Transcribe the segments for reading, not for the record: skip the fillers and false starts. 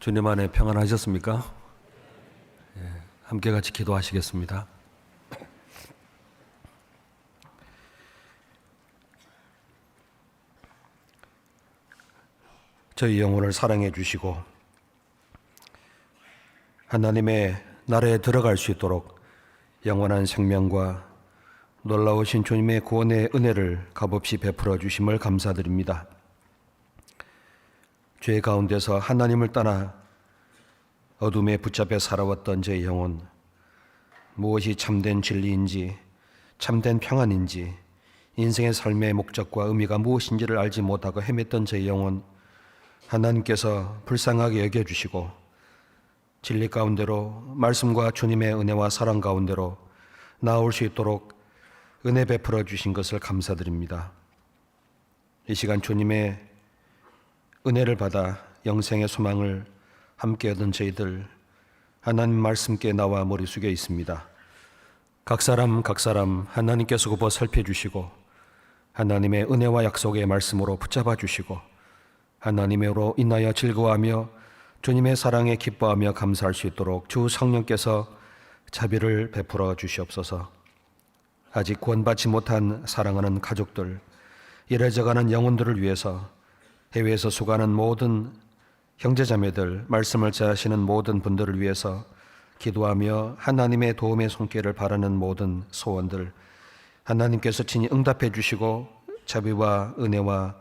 주님 안에 평안하셨습니까? 함께 같이 기도하시겠습니다. 저희 영혼을 사랑해 주시고 하나님의 나라에 들어갈 수 있도록 영원한 생명과 놀라우신 주님의 구원의 은혜를 값없이 베풀어 주심을 감사드립니다. 죄 가운데서 하나님을 떠나 어둠에 붙잡혀 살아왔던 제 영혼, 무엇이 참된 진리인지, 참된 평안인지, 인생의 삶의 목적과 의미가 무엇인지를 알지 못하고 헤맸던 제 영혼, 하나님께서 불쌍하게 여겨주시고 진리 가운데로 말씀과 주님의 은혜와 사랑 가운데로 나올 수 있도록 은혜 베풀어 주신 것을 감사드립니다. 이 시간 주님의 은혜를 받아 영생의 소망을 함께 얻은 저희들, 하나님 말씀께 나와 머리 숙여 있습니다. 각 사람 하나님께서 굽어 살펴주시고 하나님의 은혜와 약속의 말씀으로 붙잡아 주시고 하나님으로 인하여 즐거워하며 주님의 사랑에 기뻐하며 감사할 수 있도록 주 성령께서 자비를 베풀어 주시옵소서. 아직 구원받지 못한 사랑하는 가족들, 이래져가는 영혼들을 위해서 해외에서 수고하는 모든 형제자매들, 말씀을 전하시는 모든 분들을 위해서 기도하며 하나님의 도움의 손길을 바라는 모든 소원들, 하나님께서 친히 응답해 주시고 자비와 은혜와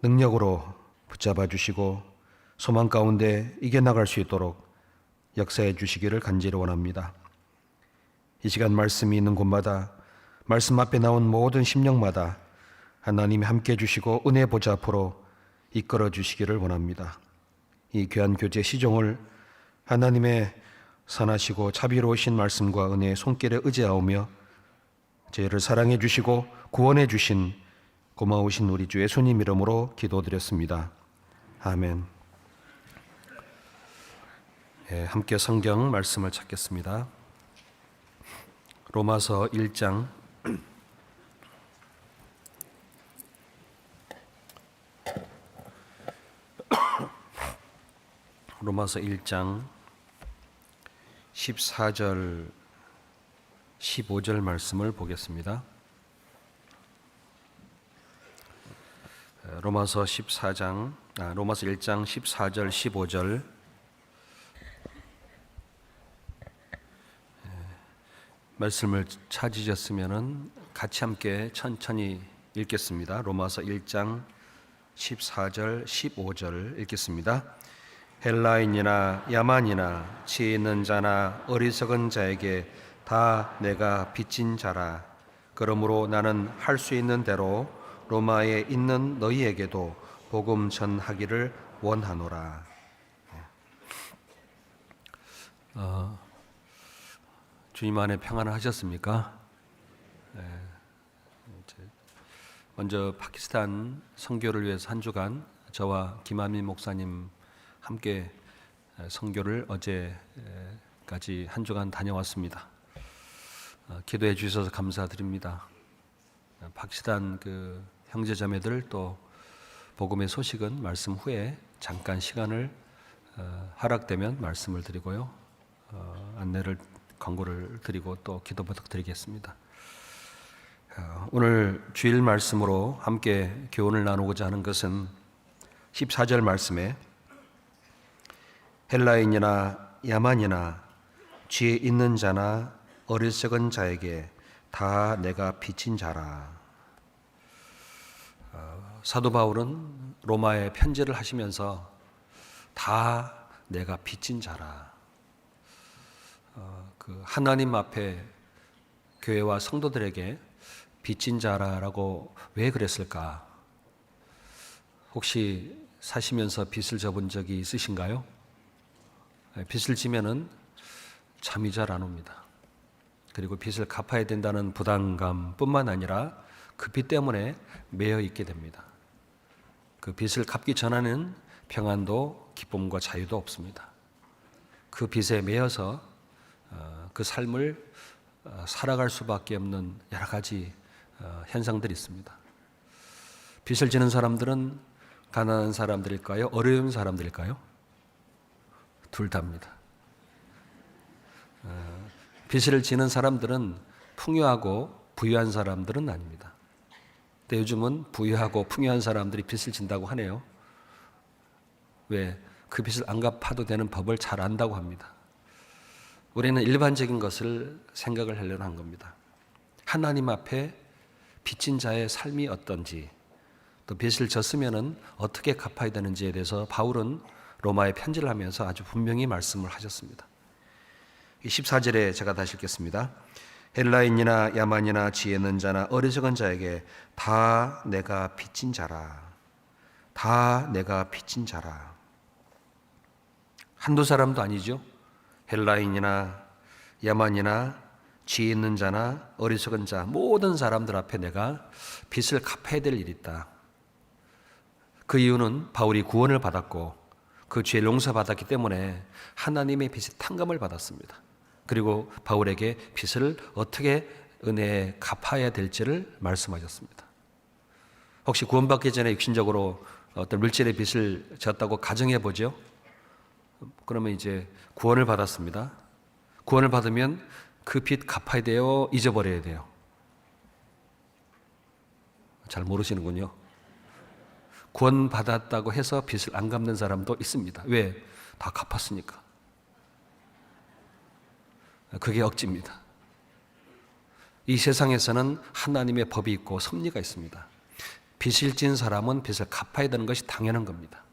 능력으로 붙잡아 주시고 소망 가운데 이겨나갈 수 있도록 역사해 주시기를 간절히 원합니다. 이 시간 말씀이 있는 곳마다, 말씀 앞에 나온 모든 심령마다 하나님이 함께 주시고 은혜 보좌 앞으로 이끌어 주시기를 원합니다. 이 귀한 교제 시종을 하나님의 선하시고 자비로우신 말씀과 은혜의 손길에 의지하오며 저희를 사랑해 주시고 구원해 주신 고마우신 우리 주 예수님 이름으로 기도드렸습니다. 아멘. 함께 성경 말씀을 찾겠습니다. 로마서 1장 로마서 1장 14절 15절 말씀을 보겠습니다. 로마서 1장 14절 15절 말씀을 찾으셨으면 같이 함께 천천히 읽겠습니다. 로마서 1장 14절 15절 읽겠습니다. 헬라인이나 야만이나 지혜 있는 자나 어리석은 자에게 다 내가 빚진 자라. 그러므로 나는 할 수 있는 대로 로마에 있는 너희에게도 복음 전하기를 원하노라. 주님 안에 평안하셨습니까? 먼저 파키스탄 선교를 위해서 한 주간 저와 김한민 목사님 함께 선교를 어제까지 한 주간 다녀왔습니다. 기도해 주셔서 감사드립니다. 파키스탄 그 형제자매들 또 복음의 소식은 말씀 후에 잠깐 시간을 허락되면 말씀을 드리고요. 안내를 광고를 드리고 또 기도 부탁드리겠습니다. 오늘 주일 말씀으로 함께 교훈을 나누고자 하는 것은 14절 말씀에 헬라인이나 야만이나 지혜 있는 자나 어리석은 자에게 다 내가 빚진 자라. 사도 바울은 로마에 편지를 하시면서 다 내가 빚진 자라. 그 하나님 앞에 교회와 성도들에게 빚진 자라라고 왜 그랬을까? 혹시 사시면서 빚을 져본 적이 있으신가요? 빚을 지면은 잠이 잘 안 옵니다. 그리고 빚을 갚아야 된다는 부담감뿐만 아니라 그 빚 때문에 매여 있게 됩니다. 그 빚을 갚기 전에는 평안도 기쁨과 자유도 없습니다. 그 빚에 매여서 그 삶을 살아갈 수밖에 없는 여러 가지 현상들이 있습니다. 빚을 지는 사람들은 가난한 사람들일까요? 어려운 사람들일까요? 둘 다입니다. 빚을 지는 사람들은 풍요하고 부유한 사람들은 아닙니다. 근데 요즘은 부유하고 풍요한 사람들이 빚을 진다고 하네요. 왜? 그 빚을 안 갚아도 되는 법을 잘 안다고 합니다. 우리는 일반적인 것을 생각을 하려고 한 겁니다. 하나님 앞에 빚진 자의 삶이 어떤지, 또 빚을 졌으면 어떻게 갚아야 되는지에 대해서 바울은 로마에 편지를 하면서 아주 분명히 말씀을 하셨습니다. 14절에 제가 다시 읽겠습니다. 헬라인이나 야만이나 지혜 있는 자나 어리석은 자에게 다 내가 빚진 자라. 다 내가 빚진 자라. 한두 사람도 아니죠. 헬라인이나 야만이나 지혜 있는 자나 어리석은 자 모든 사람들 앞에 내가 빚을 갚아야 될 일이 있다. 그 이유는 바울이 구원을 받았고 그 죄를 용서받았기 때문에 하나님의 빚의 탕감을 받았습니다. 그리고 바울에게 빚을 어떻게 은혜에 갚아야 될지를 말씀하셨습니다. 혹시 구원받기 전에 육신적으로 어떤 물질의 빚을 졌다고 가정해 보죠. 그러면 이제 구원을 받았습니다. 구원을 받으면 그 빚 갚아야 돼요? 잊어버려야 돼요? 잘 모르시는군요. 구원 받았다고 해서 빚을 안 갚는 사람도 있습니다. 왜? 다 갚았으니까. 그게 억지입니다. 이 세상에서는 하나님의 법이 있고 섭리가 있습니다. 빚을 진 사람은 빚을 갚아야 되는 것이 당연한 겁니다.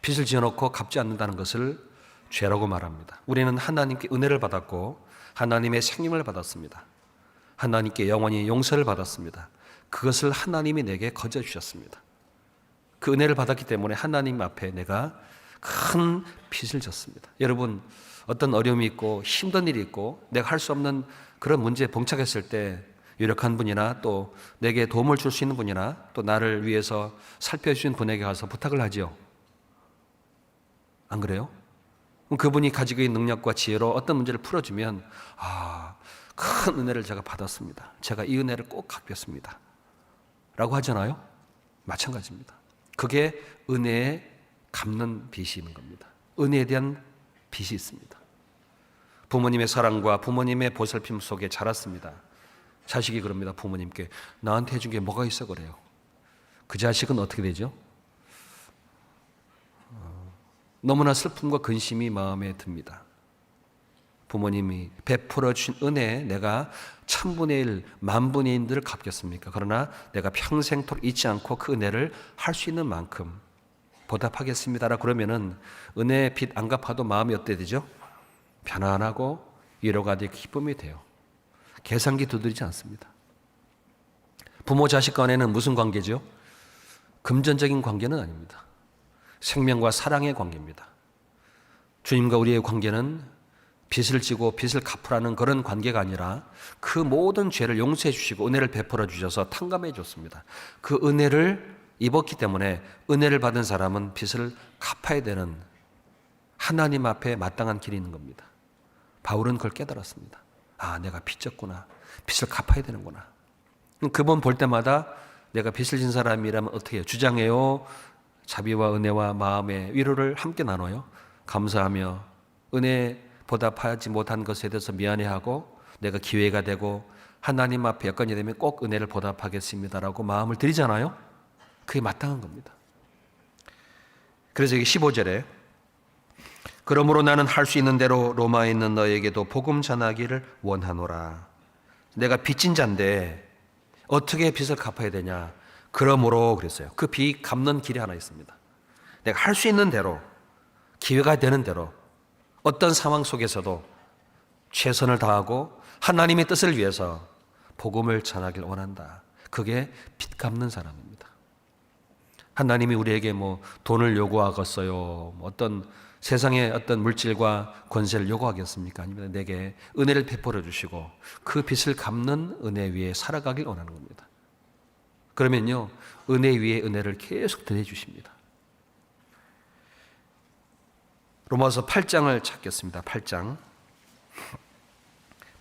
빚을 지어놓고 갚지 않는다는 것을 죄라고 말합니다. 우리는 하나님께 은혜를 받았고 하나님의 생명을 받았습니다. 하나님께 영원히 용서를 받았습니다. 그것을 하나님이 내게 거저 주셨습니다. 그 은혜를 받았기 때문에 하나님 앞에 내가 큰 빚을 졌습니다. 여러분, 어떤 어려움이 있고 힘든 일이 있고 내가 할 수 없는 그런 문제에 봉착했을 때 유력한 분이나 또 내게 도움을 줄 수 있는 분이나 또 나를 위해서 살펴주신 분에게 가서 부탁을 하죠. 안 그래요? 그분이 가지고 있는 능력과 지혜로 어떤 문제를 풀어주면 큰 은혜를 제가 받았습니다. 제가 이 은혜를 꼭 갚겠습니다. 라고 하잖아요. 마찬가지입니다. 그게 은혜에 갚는 빚이 있는 겁니다. 은혜에 대한 빚이 있습니다. 부모님의 사랑과 부모님의 보살핌 속에 자랐습니다. 자식이 그럽니다. 부모님께 나한테 해준 게 뭐가 있어 그래요. 그 자식은 어떻게 되죠? 너무나 슬픔과 근심이 마음에 듭니다. 부모님이 베풀어 주신 은혜에 내가 1000분의 1, 10,000분의 1을 갚겠습니까? 그러나 내가 평생토록 잊지 않고 그 은혜를 할 수 있는 만큼 보답하겠습니다라 그러면은 은혜 빚 안 갚아도 마음이 어때 되죠? 편안하고 위로가 되고 기쁨이 돼요. 계산기 두드리지 않습니다. 부모 자식 간에는 무슨 관계죠? 금전적인 관계는 아닙니다. 생명과 사랑의 관계입니다. 주님과 우리의 관계는 빚을 지고 빚을 갚으라는 그런 관계가 아니라 그 모든 죄를 용서해 주시고 은혜를 베풀어 주셔서 탕감해 줬습니다. 그 은혜를 입었기 때문에 은혜를 받은 사람은 빚을 갚아야 되는 하나님 앞에 마땅한 길이 있는 겁니다. 바울은 그걸 깨달았습니다. 내가 빚 졌구나. 빚을 갚아야 되는구나. 그분 볼 때마다 내가 빚을 진 사람이라면 어떻게 해요? 주장해요? 자비와 은혜와 마음의 위로를 함께 나눠요. 감사하며 은혜 보답하지 못한 것에 대해서 미안해하고 내가 기회가 되고 하나님 앞에 여건이 되면 꼭 은혜를 보답하겠습니다라고 마음을 드리잖아요. 그게 마땅한 겁니다. 그래서 여기 15절에 그러므로 나는 할 수 있는 대로 로마에 있는 너에게도 복음 전하기를 원하노라. 내가 빚진 자인데 어떻게 빚을 갚아야 되냐. 그러므로 그랬어요. 그 빚 갚는 길이 하나 있습니다. 내가 할 수 있는 대로 기회가 되는 대로 어떤 상황 속에서도 최선을 다하고 하나님의 뜻을 위해서 복음을 전하길 원한다. 그게 빚 갚는 사람입니다. 하나님이 우리에게 돈을 요구하겠어요? 어떤 세상의 어떤 물질과 권세를 요구하겠습니까? 아니면 내게 은혜를 베풀어 주시고 그 빚을 갚는 은혜 위에 살아가길 원하는 겁니다. 그러면요, 은혜 위에 은혜를 계속 더해 주십니다. 로마서 8장을 찾겠습니다. 8장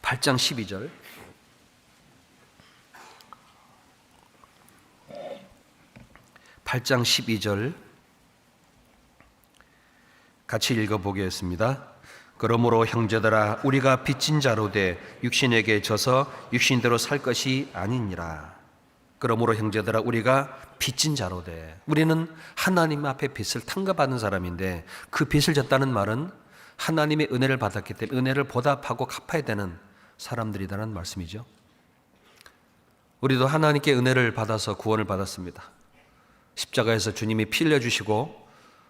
12절. 같이 읽어보겠습니다. 그러므로 형제들아 우리가 빚진 자로 돼 육신에게 져서 육신대로 살 것이 아니니라. 그러므로 형제들아 우리가 빚진 자로 돼, 우리는 하나님 앞에 빚을 탕감받는 사람인데, 그 빚을 졌다는 말은 하나님의 은혜를 받았기 때문에 은혜를 보답하고 갚아야 되는 사람들이라는 말씀이죠. 우리도 하나님께 은혜를 받아서 구원을 받았습니다. 십자가에서 주님이 피 흘려주시고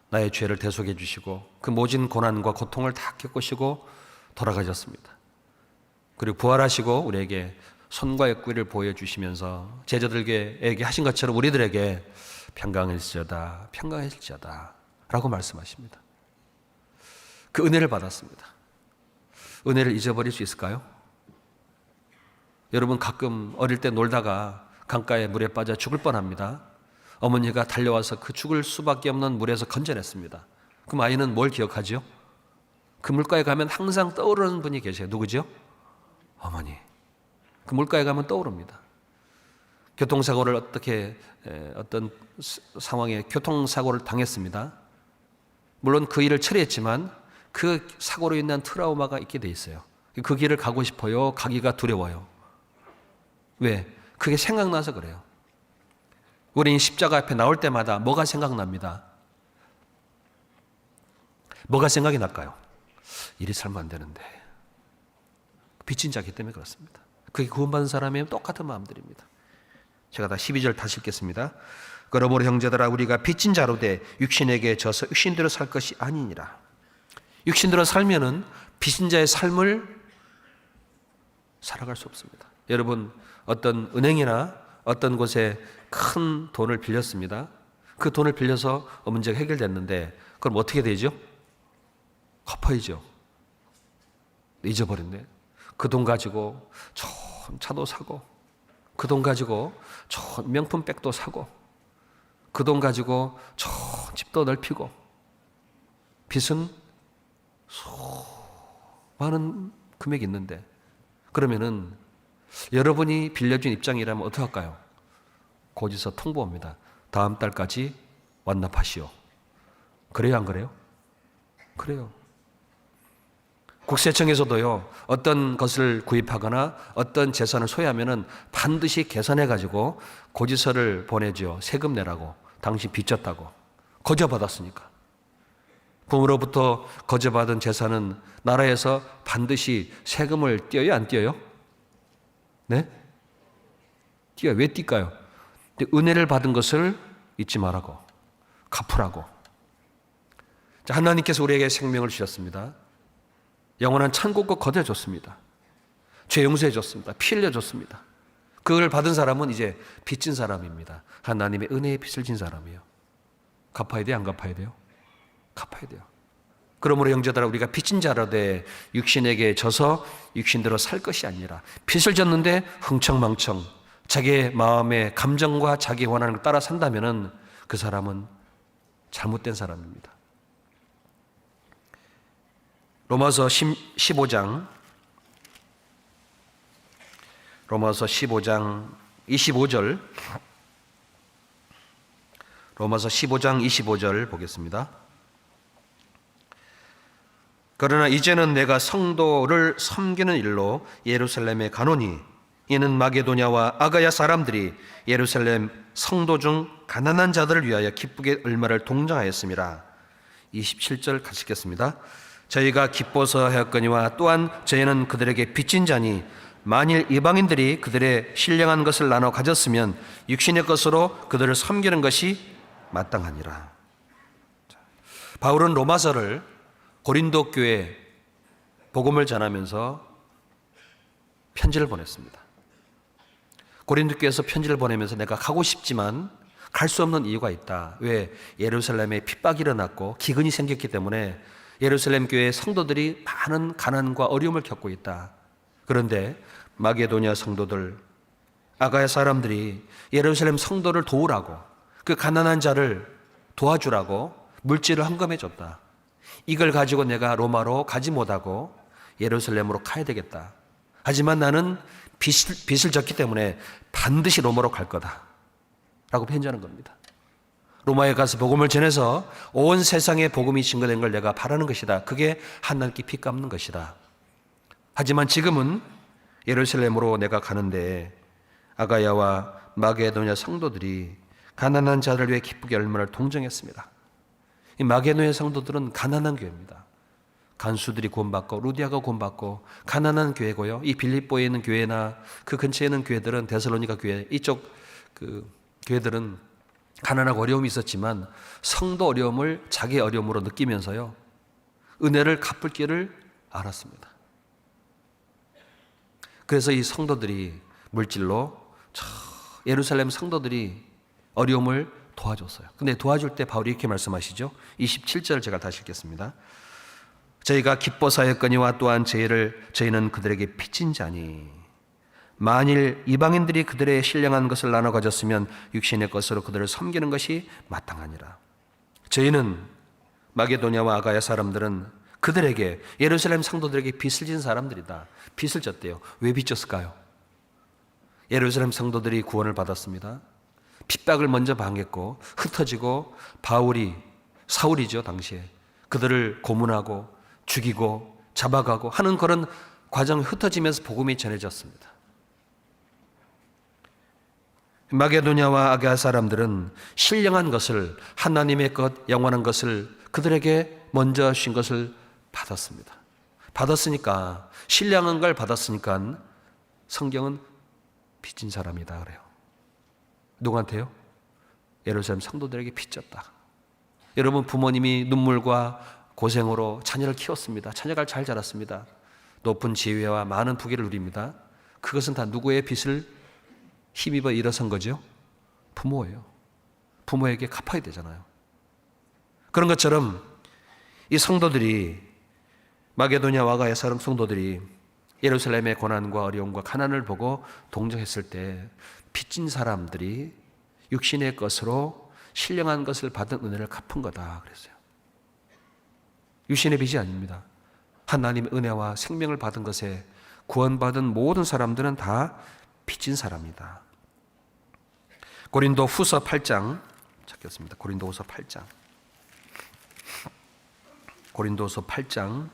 나의 죄를 대속해 주시고 그 모진 고난과 고통을 다 겪으시고 돌아가셨습니다. 그리고 부활하시고 우리에게 손과 옆구리를 보여주시면서 제자들에게 하신 것처럼 우리들에게 평강일지어다 평강일지어다 라고 말씀하십니다. 그 은혜를 받았습니다. 은혜를 잊어버릴 수 있을까요? 여러분 가끔 어릴 때 놀다가 강가에 물에 빠져 죽을 뻔합니다. 어머니가 달려와서 그 죽을 수밖에 없는 물에서 건져냈습니다. 그럼 아이는 뭘 기억하죠? 그 물가에 가면 항상 떠오르는 분이 계세요. 누구죠? 어머니. 그 물가에 가면 떠오릅니다. 교통사고를 어떤 상황에 교통사고를 당했습니다. 물론 그 일을 처리했지만 그 사고로 인한 트라우마가 있게 돼 있어요. 그 길을 가고 싶어요? 가기가 두려워요? 왜? 그게 생각나서 그래요. 우리는 십자가 앞에 나올 때마다 뭐가 생각납니다? 뭐가 생각이 날까요? 일이 살면 안 되는데. 빚진 자기 때문에 그렇습니다. 그게 구원받은 사람이면 똑같은 마음들입니다. 제가 다 12절 다시 읽겠습니다. 그러므로 형제들아 우리가 빚진 자로 돼 육신에게 져서 육신대로 살 것이 아니니라. 육신대로 살면은 빚진 자의 삶을 살아갈 수 없습니다. 여러분 어떤 은행이나 어떤 곳에 큰 돈을 빌렸습니다. 그 돈을 빌려서 문제가 해결됐는데 그럼 어떻게 되죠? 갚아야죠. 잊어버렸네. 그 돈 가지고 좋은 차도 사고, 그 돈 가지고 좋은 명품 백도 사고, 그 돈 가지고 좋은 집도 넓히고, 빚은 많은 금액이 있는데, 그러면은 여러분이 빌려준 입장이라면 어떻게 할까요? 고지서 통보합니다. 다음 달까지 완납하시오. 그래요, 안 그래요? 그래요. 국세청에서도요, 어떤 것을 구입하거나 어떤 재산을 소유하면은 반드시 계산해가지고 고지서를 보내죠. 세금 내라고. 당신 빚졌다고. 거저받았으니까. 부모로부터 거저받은 재산은 나라에서 반드시 세금을 떼어요, 안 떼어요? 네? 떼어요. 왜 뗄까요? 은혜를 받은 것을 잊지 말라고. 갚으라고. 자, 하나님께서 우리에게 생명을 주셨습니다. 영원한 천국과 거둬줬습니다. 죄 용서해줬습니다. 피 흘려줬습니다. 그걸 받은 사람은 이제 빚진 사람입니다. 하나님의 은혜의 빚을 진 사람이에요. 갚아야 돼요? 안 갚아야 돼요? 갚아야 돼요. 그러므로 형제들아 우리가 빚진 자라 돼 육신에게 져서 육신대로 살 것이 아니라, 빚을 졌는데 흥청망청 자기의 마음의 감정과 자기 원하는 걸 따라 산다면은 그 사람은 잘못된 사람입니다. 로마서 15장 25절, 로마서 15장 25절 보겠습니다. 그러나 이제는 내가 성도를 섬기는 일로 예루살렘에 가노니 이는 마게도냐와 아가야 사람들이 예루살렘 성도 중 가난한 자들을 위하여 기쁘게 얼마를 동정하였음이라. 27절 같이 읽겠습니다. 저희가 기뻐서 하였거니와 또한 저희는 그들에게 빚진 자니 만일 이방인들이 그들의 신령한 것을 나눠 가졌으면 육신의 것으로 그들을 섬기는 것이 마땅하니라. 바울은 로마서를 고린도 교회에 복음을 전하면서 편지를 보냈습니다. 고린도 교회에서 편지를 보내면서 내가 가고 싶지만 갈 수 없는 이유가 있다. 왜? 예루살렘에 핍박이 일어났고 기근이 생겼기 때문에 예루살렘 교회의 성도들이 많은 가난과 어려움을 겪고 있다. 그런데 마게도냐 성도들, 아가야 사람들이 예루살렘 성도를 도우라고, 그 가난한 자를 도와주라고 물질을 헌금해 줬다. 이걸 가지고 내가 로마로 가지 못하고 예루살렘으로 가야 되겠다. 하지만 나는 빚을 졌기 때문에 반드시 로마로 갈 거다 라고 편지하는 겁니다. 로마에 가서 복음을 전해서 온 세상에 복음이 증거된 걸 내가 바라는 것이다. 그게 하나님께 피 갚는 것이다. 하지만 지금은 예루살렘으로 내가 가는데 아가야와 마게도냐 성도들이 가난한 자를 위해 기쁘게 얼마나 동정했습니다. 이 마게도냐 성도들은 가난한 교회입니다. 간수들이 구원받고 루디아가 구원받고 가난한 교회고요. 이 빌립보에 있는 교회나 그 근처에 있는 교회들은 데살로니가 교회 이쪽 그 교회들은 가난하고 어려움이 있었지만 성도 어려움을 자기 어려움으로 느끼면서요. 은혜를 갚을 길을 알았습니다. 그래서 이 성도들이 물질로 예루살렘 성도들이 어려움을 도와줬어요. 근데 도와줄 때 바울이 이렇게 말씀하시죠. 27절 제가 다시 읽겠습니다. 저희가 기뻐 사였거니와 또한 저희는 그들에게 빚진 자니 만일 이방인들이 그들의 신령한 것을 나눠 가졌으면 육신의 것으로 그들을 섬기는 것이 마땅하니라. 저희는 마게도냐와 아가야 사람들은 그들에게 예루살렘 성도들에게 빚을 진 사람들이다. 빚을 졌대요. 왜 빚졌을까요? 예루살렘 성도들이 구원을 받았습니다. 핍박을 먼저 당했고 흩어지고 사울이죠 당시에 그들을 고문하고 죽이고 잡아가고 하는 그런 과정이 흩어지면서 복음이 전해졌습니다. 마게도냐와 아가야 사람들은 신령한 것을 하나님의 것 영원한 것을 그들에게 먼저 주신 것을 받았습니다. 받았으니까 신령한 걸 받았으니까 성경은 빚진 사람이다 그래요. 누구한테요? 예루살렘 성도들에게 빚졌다. 여러분 부모님이 눈물과 고생으로 자녀를 키웠습니다. 자녀가 잘 자랐습니다. 높은 지위와 많은 부귀를 누립니다. 그것은 다 누구의 빚을 힘입어 일어선 거죠? 부모예요. 부모에게 갚아야 되잖아요. 그런 것처럼 이 성도들이 마게도냐와 아가야 성도들이 예루살렘의 고난과 어려움과 가난을 보고 동정했을 때 빚진 사람들이 육신의 것으로 신령한 것을 받은 은혜를 갚은 거다 그랬어요. 육신의 빚이 아닙니다. 하나님의 은혜와 생명을 받은 것에 구원받은 모든 사람들은 다 빚진 사람이다. 고린도 후서 8장 찾겠습니다. 고린도후서 8장. 고린도서 8장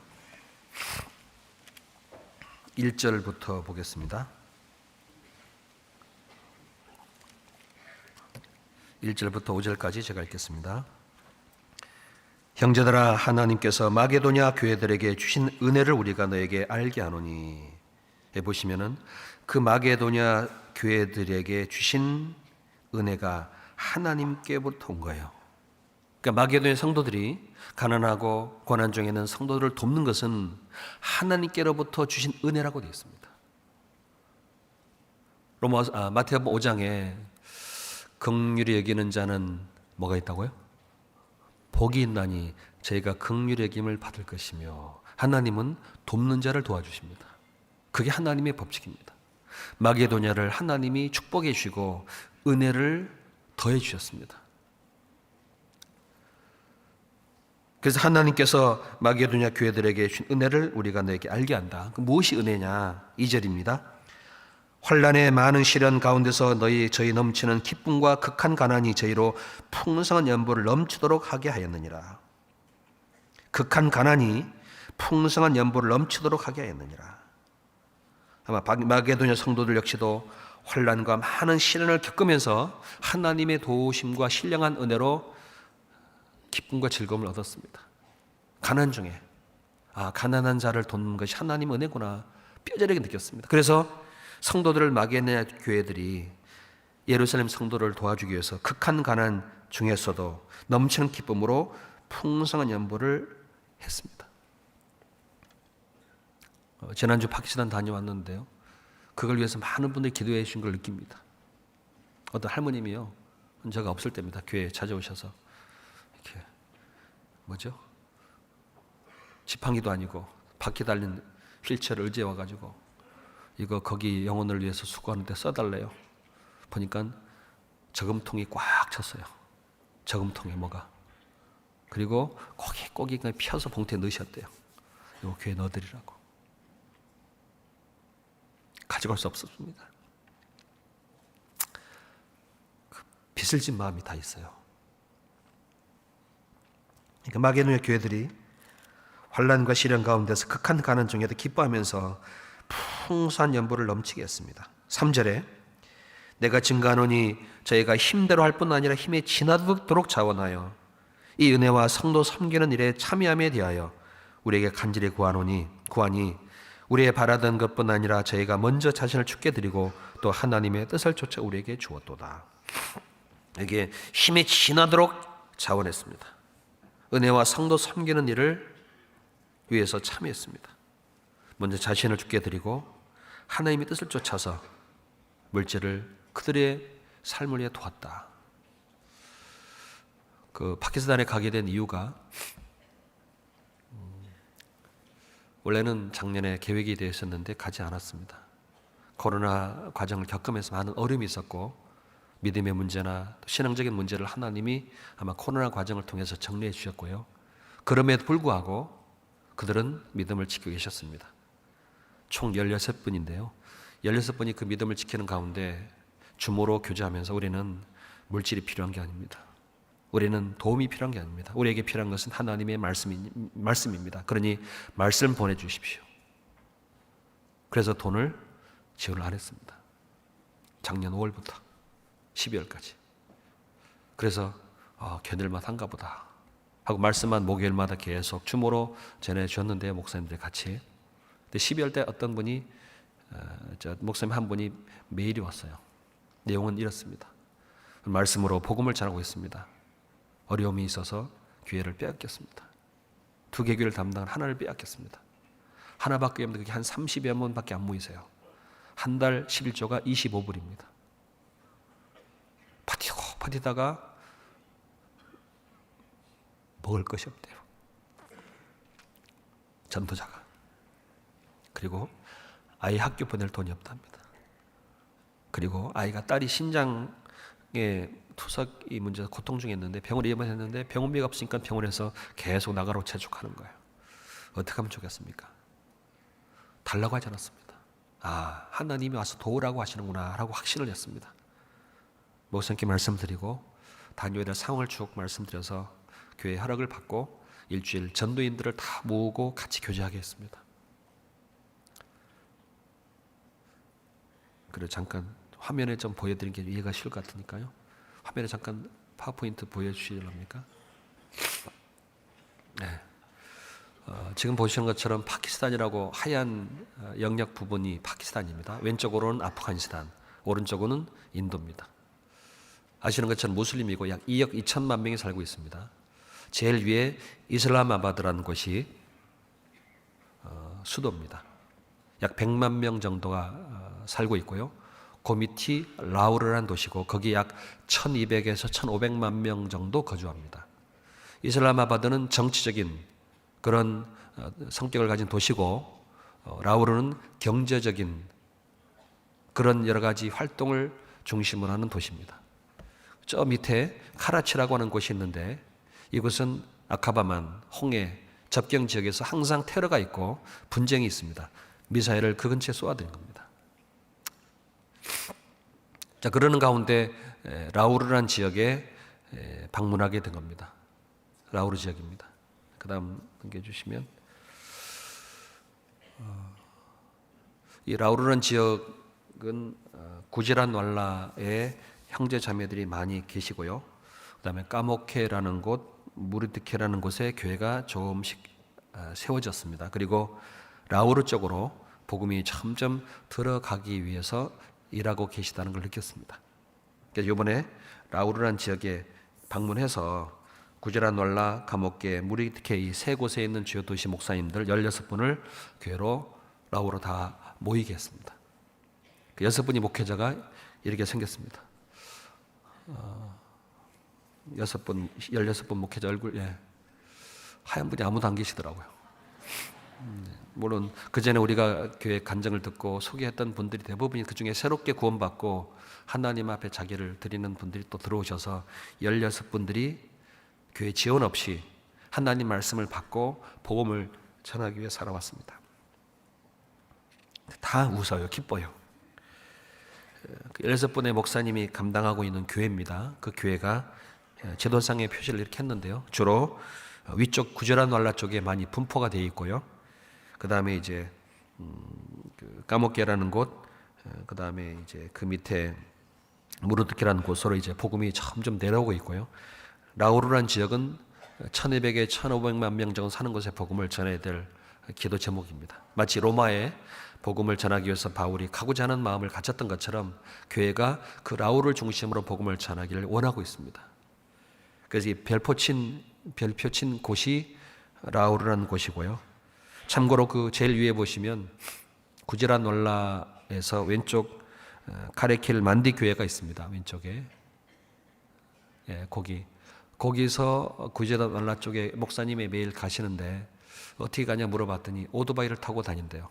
1절부터 보겠습니다. 1절부터 5절까지 제가 읽겠습니다. 형제들아 하나님께서 마게도냐 교회들에게 주신 은혜를 우리가 너에게 알게 하노니 보시면은 그 마게도냐 교회들에게 주신 은혜가 하나님께부터 온 거예요. 그러니까 마게도냐 성도들이 가난하고 고난 중에 있는 성도들을 돕는 것은 하나님께로부터 주신 은혜라고 되어 있습니다. 마태복음 5장에 긍휼히 여기는 자는 뭐가 있다고요? 복이 있나니 저희가 긍휼히 여김을 받을 것이며 하나님은 돕는 자를 도와주십니다. 그게 하나님의 법칙입니다. 마게도냐를 하나님이 축복해 주시고 은혜를 더해 주셨습니다. 그래서 하나님께서 마게도냐 교회들에게 주신 은혜를 우리가 너에게 알게 한다. 무엇이 은혜냐? 2절입니다. 환난의 많은 시련 가운데서 저희 넘치는 기쁨과 극한 가난이 저희로 풍성한 연보를 넘치도록 하게 하였느니라. 극한 가난이 풍성한 연보를 넘치도록 하게 하였느니라. 아마 마게도냐 성도들 역시도 환난과 많은 시련을 겪으면서 하나님의 도우심과 신령한 은혜로 기쁨과 즐거움을 얻었습니다. 가난 중에 가난한 자를 돕는 것이 하나님 은혜구나 뼈저리게 느꼈습니다. 그래서 성도들을 마게도냐 교회들이 예루살렘 성도를 도와주기 위해서 극한 가난 중에서도 넘치는 기쁨으로 풍성한 연보를 했습니다. 지난주 파키스탄 다녀왔는데요. 그걸 위해서 많은 분들이 기도해 주신 걸 느낍니다. 어떤 할머님이요. 제가 없을 때입니다. 교회에 찾아오셔서 이렇게 지팡이도 아니고 바퀴 달린 휠체어를 의지해 와가지고 이거 거기 영혼을 위해서 수고하는데 써달래요. 보니까 저금통이 꽉 찼어요. 저금통에 뭐가. 그리고 고기 그냥 펴서 봉투에 넣으셨대요. 이거 교회에 넣어드리라고. 가져갈 수 없었습니다. 빚을 진 마음이 다 있어요. 마게도냐 교회들이 환난과 시련 가운데서 극한 가난 중에도 기뻐하면서 풍성한 연보를 넘치게 했습니다. 3절에 내가 증거하노니 저희가 힘대로 할 뿐 아니라 힘에 지나도록 자원하여 이 은혜와 성도 섬기는 일에 참여함에 대하여 우리에게 간절히 구하니 우리의 바라던 것뿐 아니라 저희가 먼저 자신을 주께 드리고 또 하나님의 뜻을 쫓아 우리에게 주었도다. 여기에 힘에 지나도록 자원했습니다. 은혜와 성도 섬기는 일을 위해서 참여했습니다. 먼저 자신을 주께 드리고 하나님의 뜻을 쫓아서 물질을 그들의 삶을 위해 도왔다. 그 파키스탄에 가게 된 이유가 원래는 작년에 계획이 되어 있었는데 가지 않았습니다. 코로나 과정을 겪으면서 많은 어려움이 있었고 믿음의 문제나 신앙적인 문제를 하나님이 아마 코로나 과정을 통해서 정리해 주셨고요. 그럼에도 불구하고 그들은 믿음을 지키고 계셨습니다. 총 16분인데요. 16분이 그 믿음을 지키는 가운데 주모로 교제하면서 우리는 물질이 필요한 게 아닙니다. 우리는 도움이 필요한 게 아닙니다. 우리에게 필요한 것은 하나님의 말씀입니다. 그러니 말씀 보내주십시오. 그래서 돈을 지원을 안 했습니다. 작년 5월부터 12월까지. 그래서 견딜만 한가 보다 하고 말씀만 목요일마다 계속 주모로 전해주셨는데 목사님들이 같이. 근데 12월 때 어떤 분이 목사님 한 분이 메일이 왔어요. 내용은 이렇습니다. 말씀으로 복음을 전하고 있습니다. 어려움이 있어서 기회를 빼앗겼습니다. 2개 교회를 담당한 하나를 빼앗겼습니다. 하나밖에 없는데 그게 한 30여 명밖에 안 모이세요. 한 달 11조가 25불입니다. 버티다가 먹을 것이 없대요. 전도자가. 그리고 아이 학교 보낼 돈이 없답니다. 그리고 딸이 신장에 투석이 문제에서 고통 중에 있는데 병원에 입원했는데 병원비가 없으니까 병원에서 계속 나가라고 재촉하는 거예요. 어떻게 하면 좋겠습니까? 달라고 하지 않았습니다. 하나님이 와서 도우라고 하시는구나 라고 확신을 했습니다. 목사님께 말씀드리고 단교회들 상황을 쭉 말씀드려서 교회 허락을 받고 일주일 전도인들을 다 모으고 같이 교제하게 했습니다. 그리고 잠깐 화면에 좀 보여드린 게 이해가 쉬울 것 같으니까요. 화면에 잠깐 파워포인트 보여주시렵니까? 네. 지금 보시는 것처럼 파키스탄이라고 하얀 영역 부분이 파키스탄입니다. 왼쪽으로는 아프가니스탄, 오른쪽으로는 인도입니다. 아시는 것처럼 무슬림이고 약 2억 2천만 명이 살고 있습니다. 제일 위에 이슬람아바드라는 곳이 수도입니다. 약 100만 명 정도가 살고 있고요. 그 밑이 라우르라는 도시고 거기 약 1200에서 1500만 명 정도 거주합니다. 이슬람아바드는 정치적인 그런 성격을 가진 도시고 라우르는 경제적인 그런 여러 가지 활동을 중심으로 하는 도시입니다. 저 밑에 카라치라고 하는 곳이 있는데 이곳은 아카바만, 홍해, 접경 지역에서 항상 테러가 있고 분쟁이 있습니다. 미사일을 그 근처에 쏘아드린 겁니다. 자, 그러는 가운데 라우르라는 지역에 방문하게 된 겁니다. 라우르 지역입니다. 그 다음 넘겨주시면 이 라우르라는 지역은 구지란 왈라의 형제 자매들이 많이 계시고요. 그 다음에 까모케라는 곳, 무르드케라는 곳에 교회가 조금씩 세워졌습니다. 그리고 라우르 쪽으로 복음이 점점 들어가기 위해서 일하고 계시다는 걸 느꼈습니다. 그래서 이번에 라우르라는 지역에 방문해서 구제란 왈라, 까모케, 무르드케 이 세 곳에 있는 주요 도시 목사님들 16분을 교회로 라우르 다 모이게 했습니다. 그 6분이 목회자가 이렇게 생겼습니다. 16분 목회자 얼굴, 하얀 분이 아무도 안 계시더라고요. 물론 그 전에 우리가 교회 간증을 듣고 소개했던 분들이 대부분이 그 중에 새롭게 구원받고 하나님 앞에 자기를 드리는 분들이 또 들어오셔서 16분들이 교회 지원 없이 하나님 말씀을 받고 복음을 전하기 위해 살아왔습니다. 다 웃어요, 기뻐요. 16분의 목사님이 감당하고 있는 교회입니다. 그 교회가 제도상의 표시를 이렇게 했는데요. 주로 위쪽 구절한 완라 쪽에 많이 분포가 되어 있고요. 그 다음에 이제 그 까목계라는 곳, 그 다음에 이제 그 밑에 무르드케라는 곳으로 이제 복음이 점점 내려오고 있고요. 라우르란 지역은 1200에 1500만 명 정도 사는 곳에 복음을 전해야 될 기도 제목입니다. 마치 로마에 복음을 전하기 위해서 바울이 가고자 하는 마음을 가졌던 것처럼 교회가 그 라우르를 중심으로 복음을 전하기를 원하고 있습니다. 그래서 이 별표친 곳이 라우르라는 곳이고요. 참고로 그 제일 위에 보시면 구제라놀라에서 왼쪽 카레킬 만디 교회가 있습니다. 왼쪽에. 예, 거기서 구제라놀라 쪽에 목사님이 매일 가시는데 어떻게 가냐 물어봤더니 오토바이를 타고 다닌대요.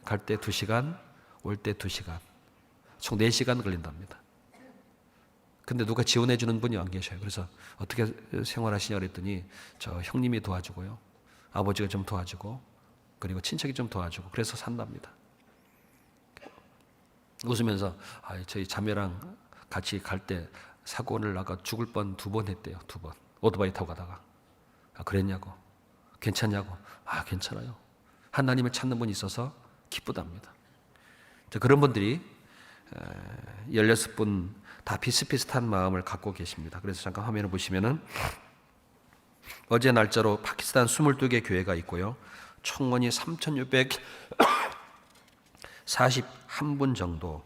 갈 때 2시간, 올 때 2시간. 총 4시간 걸린답니다. 근데 누가 지원해 주는 분이 안 계셔요. 그래서 어떻게 생활하시냐 그랬더니 저 형님이 도와주고요. 아버지가 좀 도와주고 그리고 친척이 좀 도와주고 그래서 산답니다. 웃으면서 저희 자매랑 같이 갈 때 사고를 나가 죽을 뻔 2번 했대요. 2번. 오토바이 타고 가다가. 그랬냐고. 괜찮냐고. 괜찮아요. 하나님을 찾는 분이 있어서 기쁘답니다. 그런 분들이 16분 다 비슷비슷한 마음을 갖고 계십니다. 그래서 잠깐 화면을 보시면은 어제 날짜로 파키스탄 22개 교회가 있고요. 총원이 3,641분 정도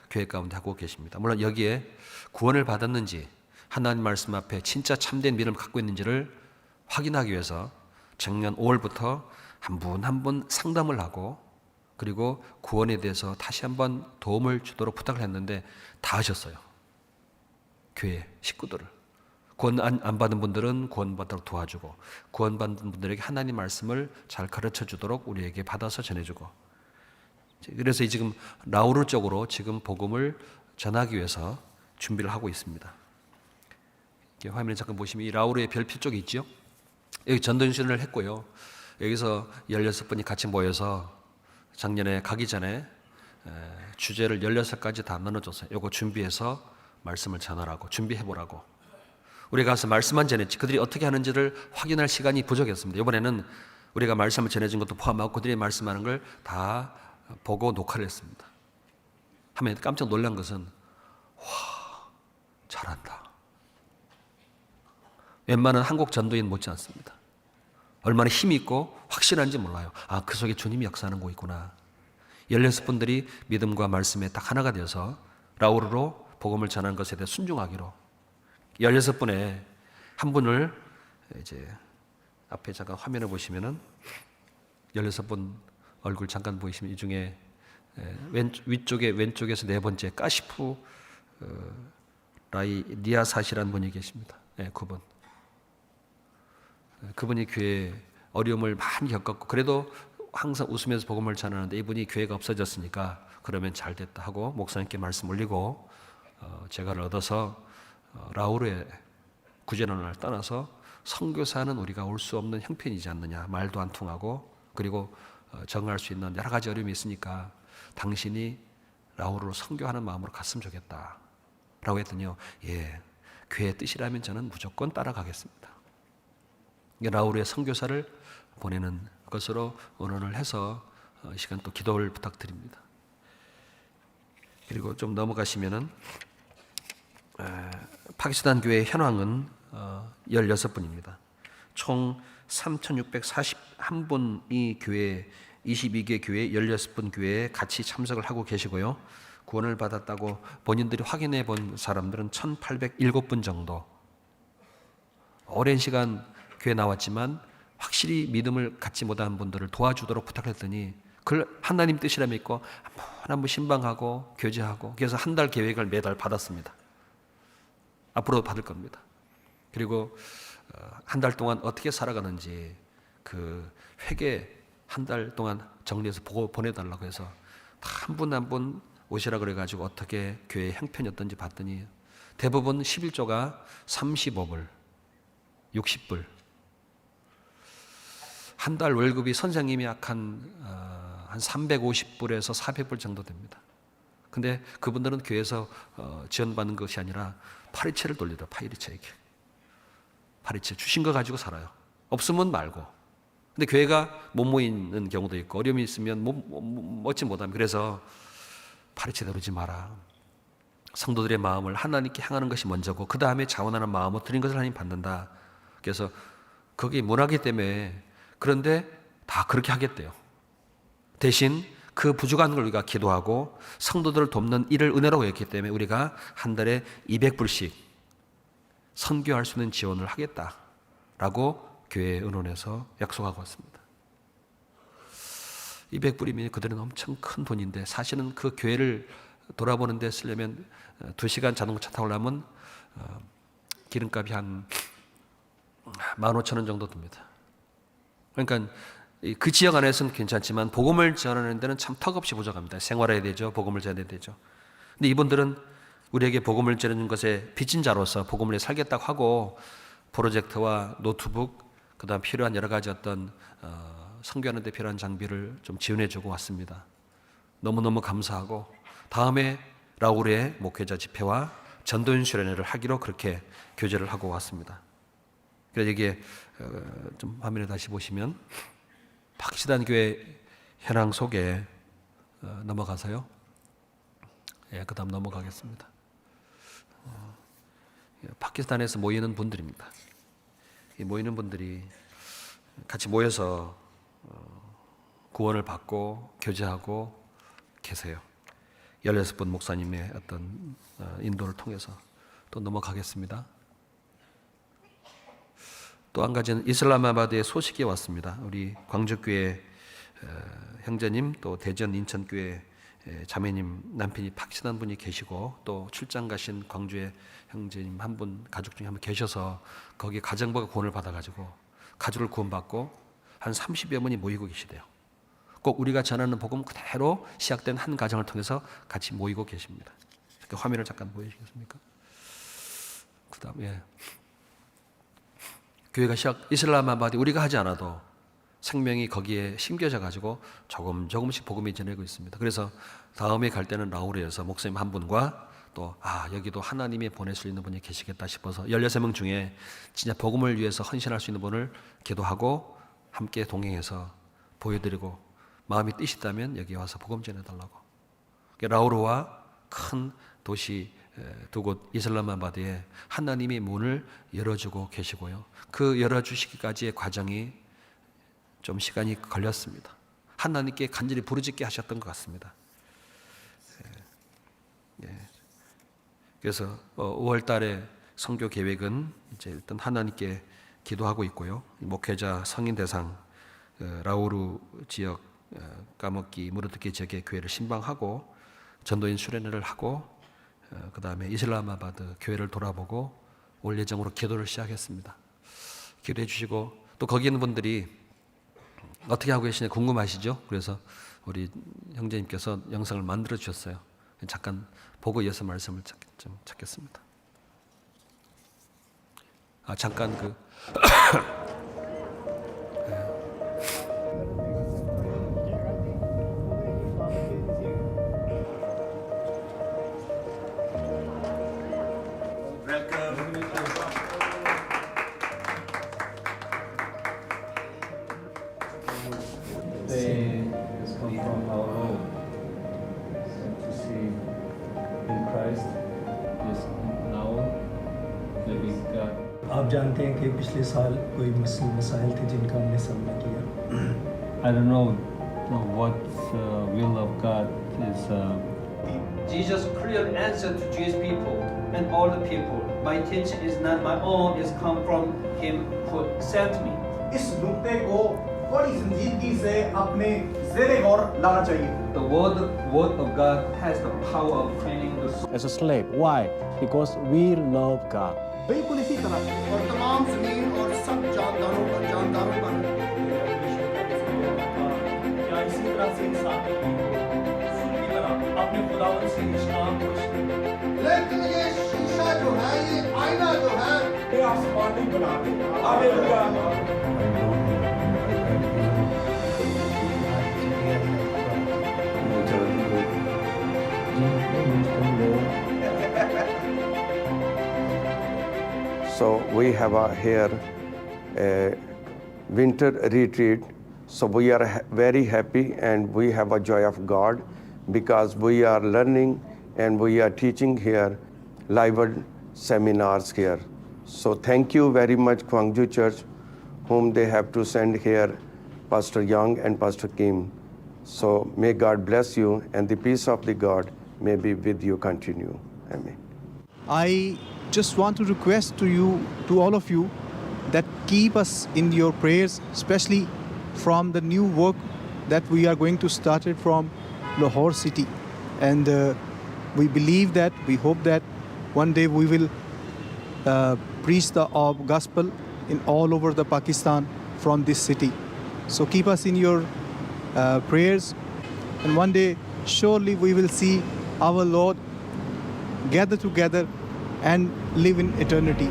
교회 가운데 하고 계십니다. 물론 여기에 구원을 받았는지 하나님 말씀 앞에 진짜 참된 믿음을 갖고 있는지를 확인하기 위해서 작년 5월부터 한 분 한 분 상담을 하고 그리고 구원에 대해서 다시 한번 도움을 주도록 부탁을 했는데 다 하셨어요. 교회 식구들을. 구원 안 받은 분들은 구원 받도록 도와주고 구원 받은 분들에게 하나님 말씀을 잘 가르쳐 주도록 우리에게 받아서 전해주고 그래서 지금 라우르 쪽으로 지금 복음을 전하기 위해서 준비를 하고 있습니다. 화면에 잠깐 보시면 이 라우르의 별표 쪽이 있죠. 여기 전도연수를 했고요. 여기서 16분이 같이 모여서 작년에 가기 전에 주제를 16가지 다 나눠줬어요. 이거 준비해서 말씀을 전하라고 준비해보라고. 우리가 가서 말씀만 전했지 그들이 어떻게 하는지를 확인할 시간이 부족했습니다. 이번에는 우리가 말씀을 전해준 것도 포함하고 그들이 말씀하는 걸 다 보고 녹화를 했습니다. 하면 깜짝 놀란 것은 잘한다. 웬만한 한국 전도인 못지 않습니다. 얼마나 힘이 있고 확실한지 몰라요. 그 속에 주님이 역사하는 거 있구나. 16분들이 믿음과 말씀에 딱 하나가 되어서 라우르로 복음을 전하는 것에 대해 순종하기로 16분에 한 분을 이제 앞에 잠깐 화면을 보시면은 16분 얼굴 잠깐 보이시면 이 중에 위쪽에 왼쪽에서 4번째 까시프 라이 니아사시라는 분이 계십니다. 그분. 그분이 교회에 어려움을 많이 겪었고 그래도 항상 웃으면서 복음을 전하는데 이분이 교회가 없어졌으니까 그러면 잘 됐다 하고 목사님께 말씀 올리고 제가를 얻어서 라우르의 구제론을 떠나서 선교사는 우리가 올 수 없는 형편이지 않느냐. 말도 안 통하고 그리고 정할 수 있는 여러 가지 어려움이 있으니까 당신이 라우르로 선교하는 마음으로 갔으면 좋겠다 라고 했더니요. 교회의 뜻이라면 저는 무조건 따라가겠습니다. 라우르의 선교사를 보내는 것으로 언언을 해서 이 시간 또 기도를 부탁드립니다. 그리고 좀 넘어가시면은 파키스탄 교회의 현황은 16분입니다. 총 3,641분이 교회 22개 교회 16분 교회에 같이 참석을 하고 계시고요. 구원을 받았다고 본인들이 확인해 본 사람들은 1,807분 정도. 오랜 시간 교회 나왔지만 확실히 믿음을 갖지 못한 분들을 도와주도록 부탁했더니 그걸 하나님 뜻이라 믿고 한 번 신방하고 교제하고 그래서 한 달 계획을 매달 받았습니다. 앞으로도 받을 겁니다. 그리고 한 달 동안 어떻게 살아가는지 그 회계 한 달 동안 정리해서 보고 보내달라고 해서 한 분 한 분 오시라 그래가지고 어떻게 교회의 형편이었던지 봤더니 대부분 11조가 35불, 60불. 한 달 월급이 선생님이 한 350불에서 400불 정도 됩니다. 근데 그분들은 교회에서 지원받는 것이 아니라 파리채를 돌리더라. 파리채에게. 파리채 주신 거 가지고 살아요. 없으면 말고. 근데 교회가 못 모이는 경우도 있고 어려움이 있으면 먹지 못하면 그래서 파리채 다루지 마라. 성도들의 마음을 하나님께 향하는 것이 먼저고 그 다음에 자원하는 마음으로 드린 것을 하나님 받는다. 그래서 그게 문화기 때문에 그런데 다 그렇게 하겠대요. 대신 그 부족한 걸 우리가 기도하고 성도들을 돕는 일을 은혜라고 했기 때문에 우리가 한 달에 200불씩 선교할 수 있는 지원을 하겠다라고 교회 의논에서 약속하고 왔습니다. 200불이면 그들은 엄청 큰 돈인데 사실은 그 교회를 돌아보는 데 쓰려면 2시간 자동차 타고 가려면 기름값이 한 15,000원 정도 듭니다. 그러니까 그 지역 안에서는 괜찮지만 복음을 전하는 데는 참 턱없이 부족합니다. 생활해야 되죠. 복음을 전해야 되죠. 근데 이분들은 우리에게 복음을 전하는 것에 빚진 자로서 복음을 살겠다고 하고 프로젝터와 노트북 그다음 필요한 여러 가지 어떤 선교하는 데 필요한 장비를 좀 지원해 주고 왔습니다. 너무너무 감사하고 다음에 라우르의 목회자 집회와 전도인 수련회를 하기로 그렇게 교제를 하고 왔습니다. 그래서 여기에 좀 화면에 다시 보시면 박시단 교회 현황 속에 넘어가서요. 예, 그 다음 넘어가겠습니다. 파키스탄에서 모이는 분들입니다. 이 모이는 분들이 같이 모여서 구원을 받고 교제하고 계세요. 16분 목사님의 어떤 인도를 통해서 또 넘어가겠습니다. 또 한 가지는 이슬라마바드의 소식이 왔습니다. 우리 광주교회 형제님 또 대전 인천교회 자매님 남편이 파키스탄 분이 계시고 또 출장 가신 광주의 형제님 한 분 가족 중에 한 분 계셔서 거기 가정부가 구원을 받아가지고 가족을 구원받고 한 30여 분이 모이고 계시대요. 꼭 우리가 전하는 복음 그대로 시작된 한 가정을 통해서 같이 모이고 계십니다. 그 화면을 잠깐 보여주시겠습니까? 그 다음에 교회가 이슬라마바드 우리가 하지 않아도 생명이 거기에 심겨져 가지고 조금씩 복음이 전해고 있습니다. 그래서 다음에 갈 때는 라우르에서 목사님 한 분과 또 여기도 하나님이 보낼 수 있는 분이 계시겠다 싶어서 16명 중에 진짜 복음을 위해서 헌신할 수 있는 분을 기도하고 함께 동행해서 보여드리고 마음이 뜻이다면 여기 와서 복음 전해달라고. 라우르와 큰 도시 두 곳 이슬라마바드에 하나님이 문을 열어주고 계시고요. 그 열어주시기까지의 과정이 좀 시간이 걸렸습니다. 하나님께 간절히 부르짖게 하셨던 것 같습니다. 그래서 5월 달에 선교 계획은 이제 일단 하나님께 기도하고 있고요. 목회자 성인 대상 라우르 지역 까먹기 무르듣기 지역의 교회를 신방하고 전도인 수련회를 하고 그 다음에 이슬라마바드 교회를 돌아보고 올 예정으로 기도를 시작했습니다. 기도해 주시고 또 거기 있는 분들이 어떻게 하고 계시냐 궁금하시죠? 그래서 우리 형제님께서 영상을 만들어 주셨어요. 잠깐 보고 이어서 말씀을 좀 찾겠습니다. 잠깐 They just come from our home to see in Christ is now living God. आप जानते हैं कि पिछले साल कोई मसाइल थे जिनका हमने सामना किया. I don't know what will of God is. Jesus clearly answered to Jewish people and all the people. My teaching is not my own, it's come from Him who sent me. इस नुक्ते को बड़ी संजीदगी से अपने ज़ेरे गौर लाना चाहिए. The word of God has the power of training the soul. as a slave. Why? Because we love God. बिल्कुल इसी तरह और तमाम ज़मीन और सब जानदारों पर क्या इसी तरह से इंसान की तरह अपने खुदावंद से इस्लाम को लेकिन ये शीशा जो है ये आईना जो है ये आसमानी बना दे. Hallelujah. So we have here a winter retreat. So we are very happy and we have a joy of God because we are learning and we are teaching here live seminars here. So thank you very much Gwangju Church, whom they have to send here, Pastor Young and Pastor Kim. So may God bless you and the peace of the God may be with you continue. Amen. I just want to request to all of you, that keep us in your prayers, especially from the new work that we are going to start it from Lahore city. And we believe that, we hope that one day we will preach the gospel in all over the Pakistan from this city. So keep us in your prayers, and one day surely we will see our Lord gather together and live in eternity.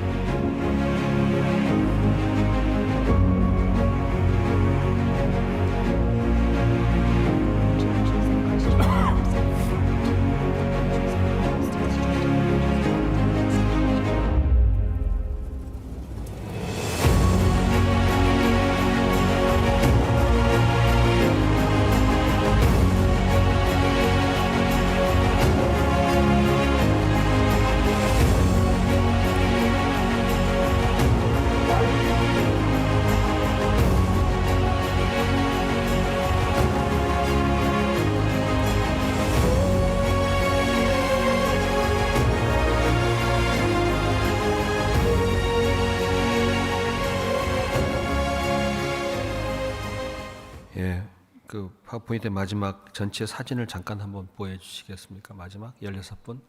그 파워포인트 마지막 전체 사진을 잠깐 한번 보여주시겠습니까? 마지막 16분.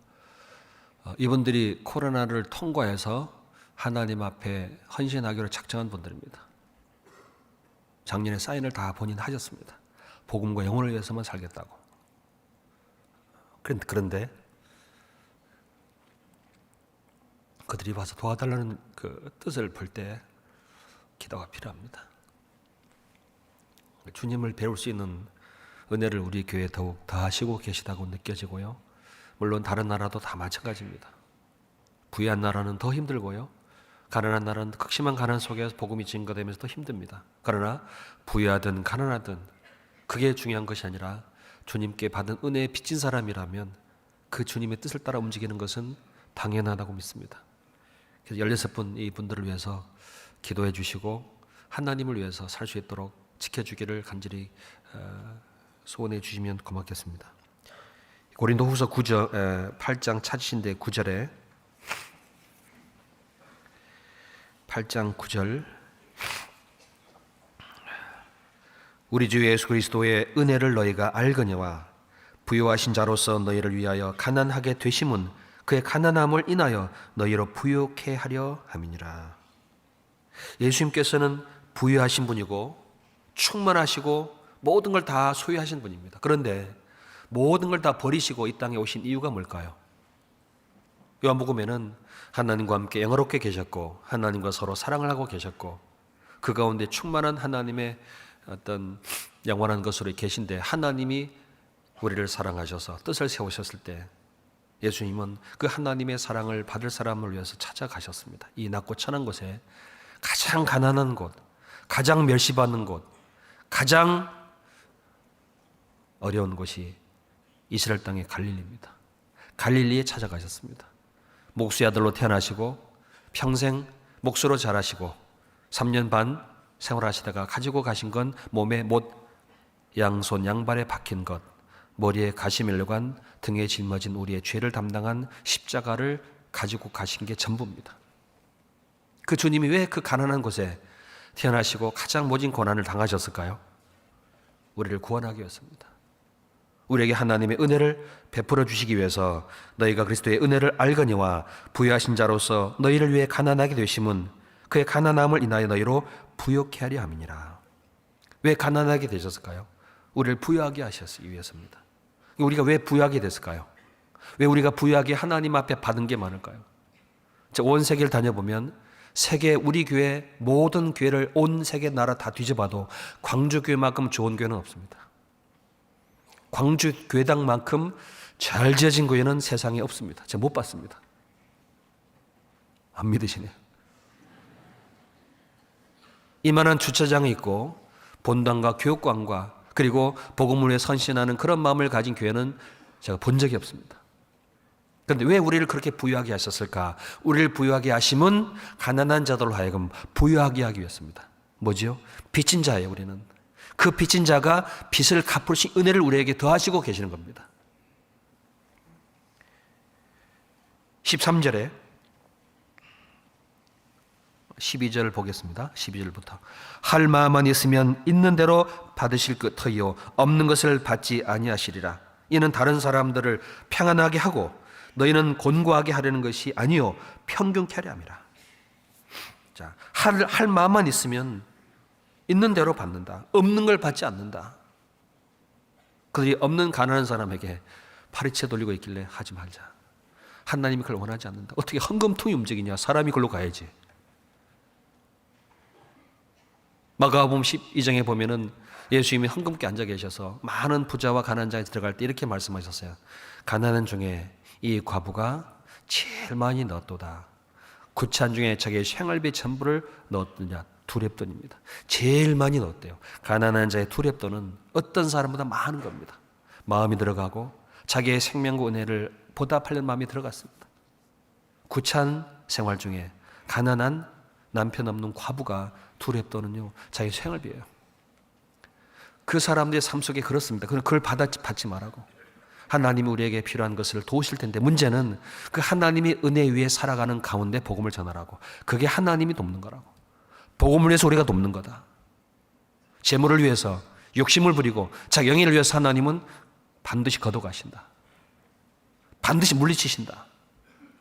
이분들이 코로나를 통과해서 하나님 앞에 헌신하기로 작정한 분들입니다. 작년에 사인을 다 본인 하셨습니다. 복음과 영혼을 위해서만 살겠다고. 그런데 그들이 와서 도와달라는 그 뜻을 볼 때 기도가 필요합니다. 주님을 배울 수 있는 은혜를 우리 교회에 더욱 더하시고 계시다고 느껴지고요. 물론 다른 나라도 다 마찬가지입니다. 부유한 나라는 더 힘들고요. 가난한 나라는 극심한 가난 속에서 복음이 증거되면서 더 힘듭니다. 그러나 부유하든 가난하든 그게 중요한 것이 아니라 주님께 받은 은혜에 빚진 사람이라면 그 주님의 뜻을 따라 움직이는 것은 당연하다고 믿습니다. 그래서 16분 이분들을 위해서 기도해 주시고 하나님을 위해서 살 수 있도록 지켜주기를 간절히 소원해 주시면 고맙겠습니다. 고린도후서 8장 찾으신데 9절에 8장 9절 우리 주 예수 그리스도의 은혜를 너희가 알거니와 부유하신 자로서 너희를 위하여 가난하게 되심은 그의 가난함을 인하여 너희로 부유케 하려 함이니라. 예수님께서는 부유하신 분이고 충만하시고 모든 걸 다 소유하신 분입니다. 그런데 모든 걸 다 버리시고 이 땅에 오신 이유가 뭘까요? 요한복음에는 하나님과 함께 영화롭게 계셨고 하나님과 서로 사랑을 하고 계셨고 그 가운데 충만한 하나님의 어떤 영원한 것으로 계신데 하나님이 우리를 사랑하셔서 뜻을 세우셨을 때 예수님은 그 하나님의 사랑을 받을 사람을 위해서 찾아가셨습니다. 이 낮고 천한 곳에 가장 가난한 곳, 가장 멸시받는 곳, 가장 어려운 곳이 이스라엘 땅의 갈릴리입니다. 갈릴리에 찾아가셨습니다. 목수의 아들로 태어나시고 평생 목수로 자라시고 3년 반 생활하시다가 가지고 가신 건 몸에 못, 양손 양발에 박힌 것, 머리에 가시멜관, 등에 짊어진 우리의 죄를 담당한 십자가를 가지고 가신 게 전부입니다. 그 주님이 왜 그 가난한 곳에 태어나시고 가장 모진 고난을 당하셨을까요? 우리를 구원하기 위해서입니다. 우리에게 하나님의 은혜를 베풀어 주시기 위해서 너희가 그리스도의 은혜를 알거니와 부유하신 자로서 너희를 위해 가난하게 되심은 그의 가난함을 인하여 너희로 부유케 하려 함이니라. 왜 가난하게 되셨을까요? 우리를 부유하게 하셨기 위해서입니다. 우리가 왜 부유하게 됐을까요? 왜 우리가 부유하게 하나님 앞에 받은 게 많을까요? 온 세계를 다녀보면 세계 우리 교회 모든 교회를 온 세계 나라 다 뒤져봐도 광주 교회만큼 좋은 교회는 없습니다. 광주 교회당만큼 잘 지어진 교회는 세상에 없습니다. 제가 못 봤습니다. 안 믿으시네요. 이만한 주차장이 있고 본당과 교육관과 그리고 복음을 위해 선신하는 그런 마음을 가진 교회는 제가 본 적이 없습니다. 그런데 왜 우리를 그렇게 부유하게 하셨을까? 우리를 부유하게 하심은 가난한 자들로 하여금 부유하게 하기 위해서입니다. 뭐지요? 빚진 자예요, 우리는. 그 빚진 자가 빚을 갚을 수 있는 은혜를 우리에게 더하시고 계시는 겁니다. 13절에 12절 보겠습니다. 12절부터 할 마음만 있으면 있는 대로 받으실 것이요 없는 것을 받지 아니하시리라. 이는 다른 사람들을 평안하게 하고 너희는 곤고하게 하려는 것이 아니요 평균케 하려 함이라. 자, 할 마음만 있으면 있는 대로 받는다. 없는 걸 받지 않는다. 그들이 없는 가난한 사람에게 파리채 돌리고 있길래 하지 말자. 하나님이 그걸 원하지 않는다. 어떻게 헌금통이 움직이냐? 사람이 그걸로 가야지. 마가복음 12장에 보면은 예수님이 헌금께 앉아 계셔서 많은 부자와 가난한 자에 들어갈 때 이렇게 말씀하셨어요. 가난한 중에 이 과부가 제일 많이 넣었도다. 구찬 중에 자기의 생활비 전부를 넣었느냐? 두렙돈입니다. 제일 많이 넣었대요. 가난한 자의 두렙돈은 어떤 사람보다 많은 겁니다. 마음이 들어가고 자기의 생명과 은혜를 보답하려는 마음이 들어갔습니다. 구찬 생활 중에 가난한 남편 없는 과부가 두렙돈은요 자기 생활비예요. 그 사람들의 삶 속에 그렇습니다. 그걸 받지 말라고. 하나님이 우리에게 필요한 것을 도우실 텐데 문제는 그 하나님이 은혜 위에 살아가는 가운데 복음을 전하라고. 그게 하나님이 돕는 거라고. 복음을 위해서 우리가 돕는 거다. 재물을 위해서 욕심을 부리고 자기 영예를 위해서 하나님은 반드시 거둬가신다. 반드시 물리치신다.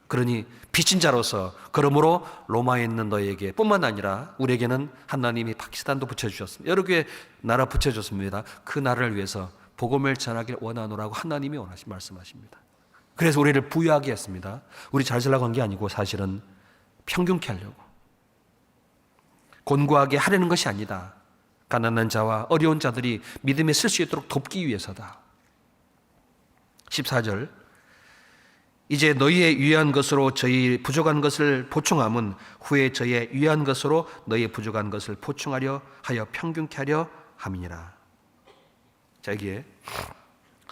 그러니 빚진 자로서 그러므로 로마에 있는 너희에게 뿐만 아니라 우리에게는 하나님이 파키스탄도 붙여주셨습니다. 여러 개의 나라 붙여줬습니다. 그 나라를 위해서 복음을 전하기를 원하노라고 하나님이 말씀하십니다. 그래서 우리를 부유하게 했습니다. 우리 잘 살라고 한 게 아니고 사실은 평균케 하려고. 곤고하게 하려는 것이 아니다. 가난한 자와 어려운 자들이 믿음에 쓸 수 있도록 돕기 위해서다. 14절 이제 너희의 유의한 것으로 저희 부족한 것을 보충함은 후에 저희의 유의한 것으로 너희의 부족한 것을 보충하려 하여 평균케 하려 함이니라. 자, 여기에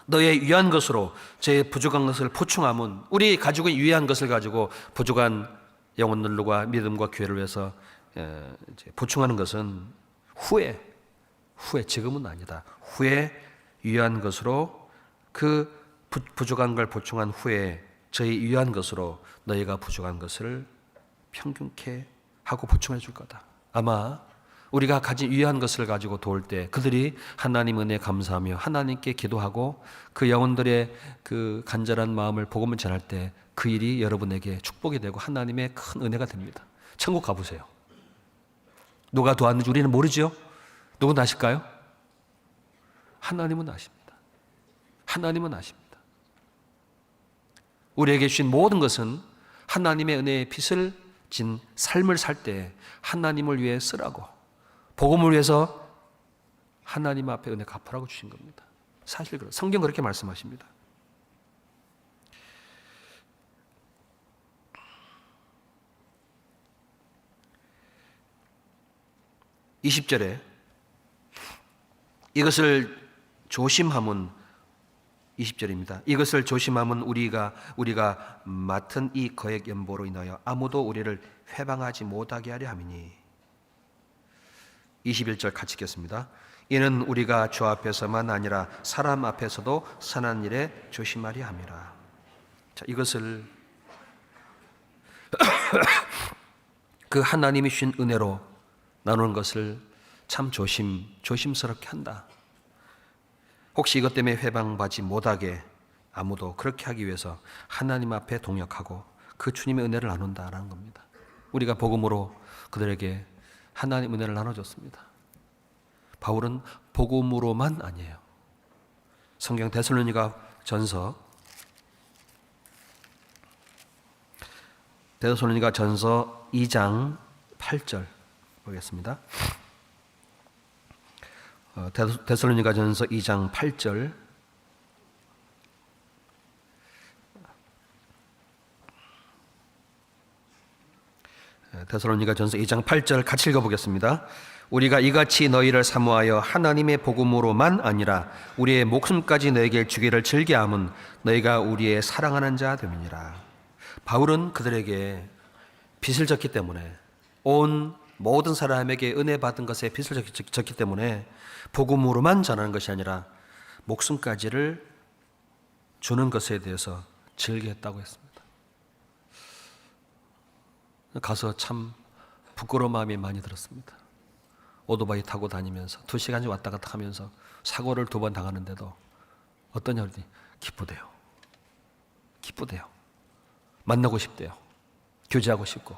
너희의 유의한 것으로 저희의 부족한 것을 보충함은 우리 가지고 유의한 것을 가지고 부족한 영혼들과 믿음과 교회를 위해서 보충하는 것은 후에 지금은 아니다. 후에 유의한 것으로 그 부족한 걸 보충한 후에 저희 유의한 것으로 너희가 부족한 것을 평균케 하고 보충해 줄 거다. 아마 우리가 가진 유의한 것을 가지고 도울 때 그들이 하나님 은혜에 감사하며 하나님께 기도하고 그 영혼들의 그 간절한 마음을 복음을 전할 때 그 일이 여러분에게 축복이 되고 하나님의 큰 은혜가 됩니다. 천국 가보세요. 누가 도왔는지 우리는 모르죠. 누군 아실까요? 하나님은 아십니다. 하나님은 아십니다. 우리에게 주신 모든 것은 하나님의 은혜의 빚을 진 삶을 살 때 하나님을 위해 쓰라고, 복음을 위해서 하나님 앞에 은혜 갚으라고 주신 겁니다. 사실 성경 그렇게 말씀하십니다. 20절에 이것을 조심함은 20절입니다. 이것을 조심함은 우리가 맡은 이 거액 연보로 인하여 아무도 우리를 회방하지 못하게 하려 함이니. 21절 같이 읽겠습니다. 이는 우리가 주 앞에서만 아니라 사람 앞에서도 선한 일에 조심하려 함이라. 자, 이것을 그 하나님이 주신 은혜로 나누는 것을 참 조심스럽게 한다. 혹시 이것 때문에 회방받지 못하게 아무도 그렇게 하기 위해서 하나님 앞에 동역하고 그 주님의 은혜를 나눈다라는 겁니다. 우리가 복음으로 그들에게 하나님 은혜를 나눠줬습니다. 바울은 복음으로만 아니에요. 성경 데살로니가 전서 2장 8절 보겠습니다. 데살로니가 전서 2장 8절 데살로니가전서 2장 8절 같이 읽어보겠습니다. 우리가 이같이 너희를 사모하여 하나님의 복음으로만 아니라 우리의 목숨까지 너에게 주기를 즐겨함은 너희가 우리의 사랑하는 자 됨이니라. 바울은 그들에게 빚을 졌기 때문에, 온 모든 사람에게 은혜 받은 것에 빚을 졌기 때문에 복음으로만 전하는 것이 아니라 목숨까지를 주는 것에 대해서 즐겼다고 했습니다. 가서 참 부끄러운 마음이 많이 들었습니다. 오토바이 타고 다니면서 2시간씩 왔다 갔다 하면서 사고를 2번 당하는데도 어떠냐 그러더니 기쁘대요. 기쁘대요. 만나고 싶대요. 교제하고 싶고.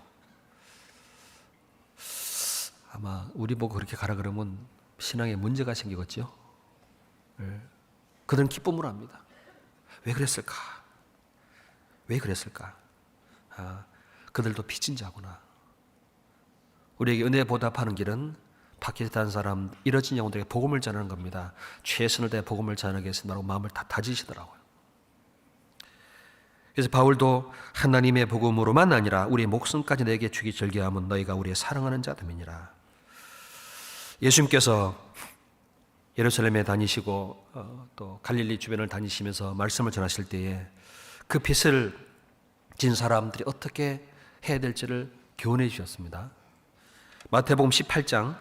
아마 우리 보고 그렇게 가라 그러면 신앙에 문제가 생기겠죠. 그들은 기쁨을 합니다. 왜 그랬을까? 왜 그랬을까? 그들도 빚진 자구나. 우리에게 은혜 보답하는 길은 밖에 다른 사람, 잃어진 영혼들에게 복음을 전하는 겁니다. 최선을 다해 복음을 전하겠습니다라고 마음을 다 다지시더라고요. 그래서 바울도 하나님의 복음으로만 아니라 우리의 목숨까지 내게 주기 즐겨함은 너희가 우리의 사랑하는 자됨이니라. 예수님께서 예루살렘에 다니시고 또 갈릴리 주변을 다니시면서 말씀을 전하실 때에 그 빚을 진 사람들이 어떻게 해야 될지를 교훈해 주셨습니다. 마태복음 18장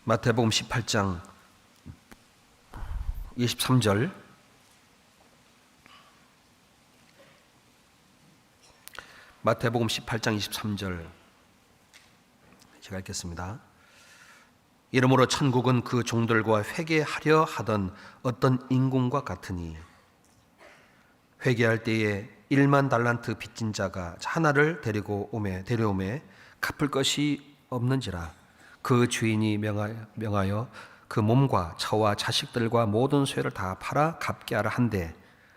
마태복음 18장 23절 마태복음 18장 23절 제가 읽겠습니다. 이러므로 천국은 그 종들과 회개하려 하던 어떤 인공과 같으니 회개할 때에 1만 달란트 빚진 자가 하나를 데려오매 갚을 것이 없는지라 그 주인이 명하여 그 몸과 처와 자식들과 모든 소유를 다 팔아 갚게 하라 한데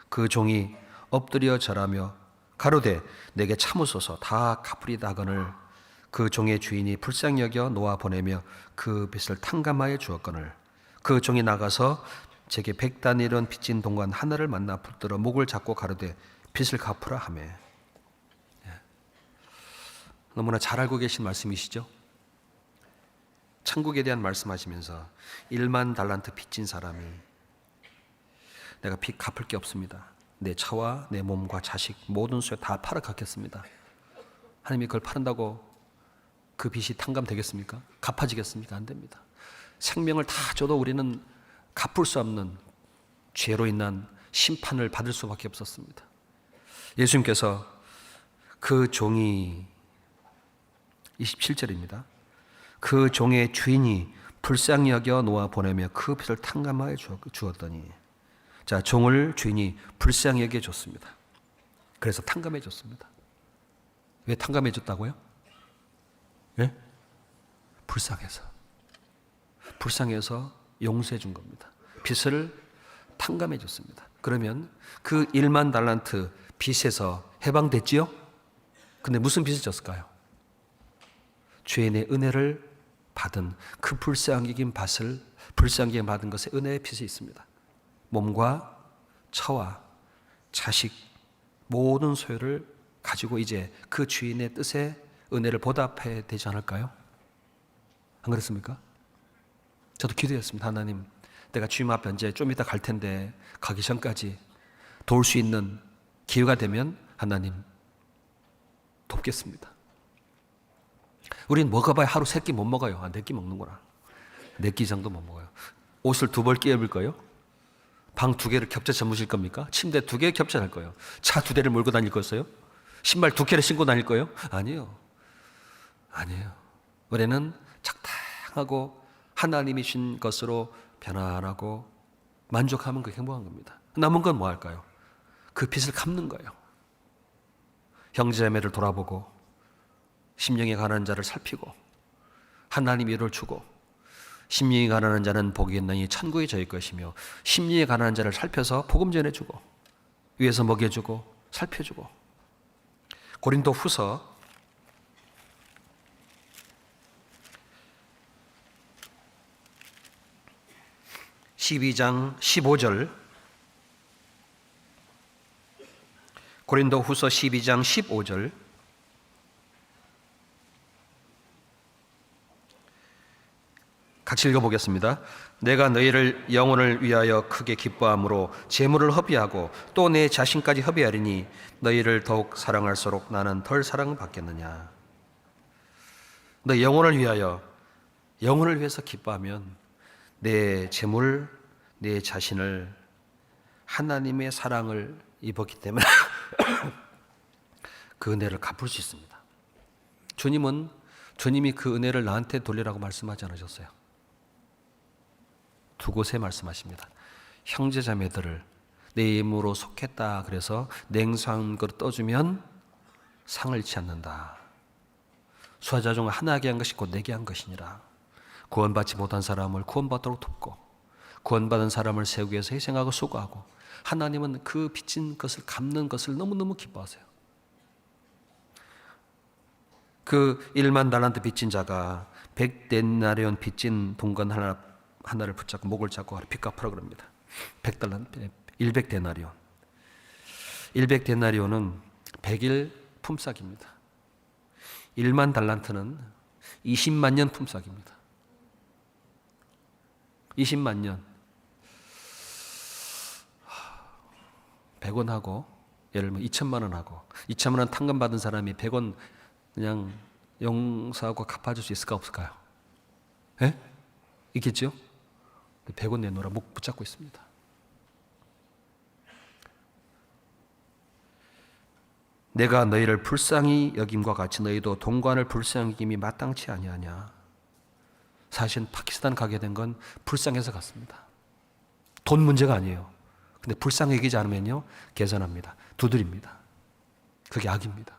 그 종이 엎드려 절하며 가로되 내게 참으소서 다 갚으리다 하거늘 그 종의 주인이 불쌍히 여겨 놓아 보내며 그 빚을 탕감하여 주었거늘 그 종이 나가서 제게 100다니엘은 빚진 동관 하나를 만나 붙들어 목을 잡고 가로되 빚을 갚으라 하며. 너무나 잘 알고 계신 말씀이시죠? 천국에 대한 말씀하시면서 1만 달란트 빚진 사람이 내가 빚 갚을 게 없습니다. 내 차와 내 몸과 자식 모든 소유 다 팔아 갚겠습니다. 하나님이 그걸 팔은다고 그 빚이 탕감되겠습니까? 갚아지겠습니까? 안 됩니다. 생명을 다 줘도 우리는 갚을 수 없는 죄로 인한 심판을 받을 수밖에 없었습니다. 예수님께서 그 종이 27절입니다. 그 종의 주인이 불쌍히 여겨 놓아 보내며 그 빚을 탕감하여 주었더니 자, 종을 주인이 불쌍히 여겨 줬습니다. 그래서 탕감해 줬습니다. 왜 탕감해 줬다고요? 예? 불쌍해서 용서해 준 겁니다. 빚을 탕감해 줬습니다. 그러면 그 1만 달란트 빚에서 해방됐지요? 근데 무슨 빚을 졌을까요? 죄인의 은혜를 받은 그 불쌍히 받은 것에 은혜의 빚이 있습니다. 몸과 처와 자식 모든 소유를 가지고 이제 그 주인의 뜻에 은혜를 보답해야 되지 않을까요? 안 그렇습니까? 저도 기도했습니다. 하나님, 내가 주님 앞에 이제 좀 이따 갈 텐데 가기 전까지 도울 수 있는 기회가 되면 하나님 돕겠습니다. 우린 먹어봐야 하루 3끼 못 먹어요. 4끼 먹는구나. 4끼 정도 못 먹어요. 옷을 2벌 끼 입을 거예요? 방 2개를 겹쳐 주무실 겁니까? 침대 2개 겹쳐 잘 거예요? 차 2대를 몰고 다닐 거였어요? 신발 2켤레 신고 다닐 거예요? 아니에요. 우리는 적당하고 하나님이 신 것으로 편안하고 만족하면 그게 행복한 겁니다. 남은 건 뭐 할까요? 그 빚을 갚는 거예요. 형제자매를 돌아보고 심령이 가난한 자를 살피고 하나님 위로를 주고 심령이 가난한 자는 복이 있나니 천국에 저일 것이며 심령이 가난한 자를 살펴서 복음 전해주고 위에서 먹여주고 살펴주고. 고린도 후서 12장 15절 고린도후서 12장 15절. 같이 읽어보겠습니다. 내가 너희를 영혼을 위하여 크게 기뻐함으로 재물을 허비하고 또 내 자신까지 허비하리니 너희를 더욱 사랑할수록 나는 덜 사랑을 받겠느냐. 너 영혼을 위해서 기뻐하면 내 재물, 내 자신을 하나님의 사랑을 입었기 때문에 그 은혜를 갚을 수 있습니다. 주님이 그 은혜를 나한테 돌리라고 말씀하지 않으셨어요. 두 곳에 말씀하십니다. 형제자매들을 내 힘으로 속했다. 그래서 냉수한 그릇 떠주면 상을 잃지 않는다. 수하자 중 하나에게 한 것이 곧 내게 한 것이니라. 구원받지 못한 사람을 구원받도록 돕고 구원받은 사람을 세우기 위해서 희생하고 수고하고 하나님은 그 빚진 것을 갚는 것을 너무너무 기뻐하세요. 그 1만 달란트 빚진 자가 100데나리온 빚진 동건 하나를 붙잡고 목을 잡고 빚 갚으라 그럽니다. 100데나리온. 100데나리온은 100일 품삯입니다. 1만 달란트는 20만 년 품삯입니다. 20만 년. 100원 하고 예를 들면 2천만 원 하고 2천만 원 탕금 받은 사람이 100원 그냥 용서하고 갚아줄 수 있을까 없을까요? 예? 있겠죠? 100원 내놓으라 목 붙잡고 있습니다. 내가 너희를 불쌍히 여김과 같이 너희도 동관을 불쌍히 여김이 마땅치 아니하냐. 사실 파키스탄 가게 된 건 불쌍해서 갔습니다. 돈 문제가 아니에요. 근데 불쌍히 여기지 않으면요 계산합니다. 두드립니다. 그게 악입니다.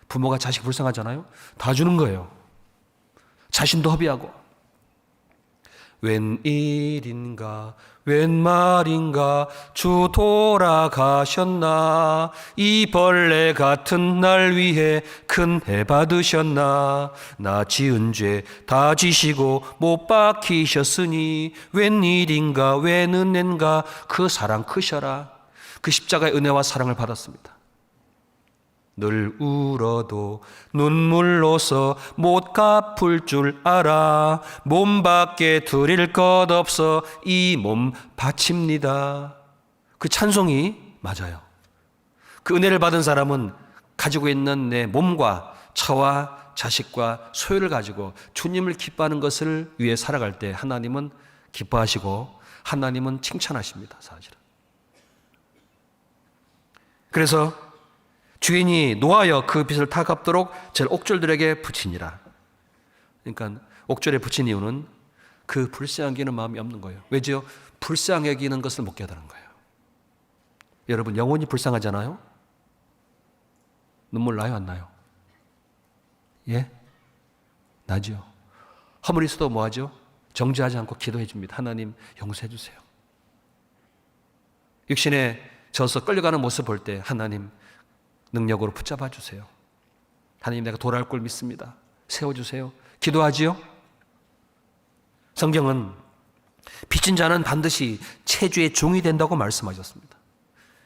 부모가 자식 불쌍하잖아요. 다 주는 거예요. 자신도 허비하고. 웬일인가 웬 말인가 주 돌아가셨나. 이 벌레 같은 날 위해 큰 해 받으셨나. 나 지은 죄 다 지시고 못 박히셨으니 웬일인가 웬 은혜인가. 그 사랑 크셔라. 그 십자가의 은혜와 사랑을 받았습니다. 늘 울어도 눈물로서 못 갚을 줄 알아. 몸밖에 드릴 것 없어 이 몸 바칩니다. 그 찬송이 맞아요. 그 은혜를 받은 사람은 가지고 있는 내 몸과 처와 자식과 소유를 가지고 주님을 기뻐하는 것을 위해 살아갈 때 하나님은 기뻐하시고 하나님은 칭찬하십니다. 사실은. 그래서 주인이 노하여 그 빚을 다 갚도록 제 옥졸들에게 붙이니라. 그러니까 옥졸에 붙인 이유는 그 불쌍히 여기는 마음이 없는 거예요. 왜죠? 불쌍히 여기는 것을 못 깨달은 거예요. 여러분 영혼이 불쌍하잖아요. 눈물 나요 안 나요? 예? 나죠. 허물이 있어도 뭐하죠? 정죄하지 않고 기도해 줍니다. 하나님 용서해 주세요. 육신에 져서 끌려가는 모습 볼 때 하나님 능력으로 붙잡아 주세요. 하나님 내가 돌아올 걸 믿습니다. 세워주세요. 기도하지요? 성경은 빚진 자는 반드시 체주의 종이 된다고 말씀하셨습니다.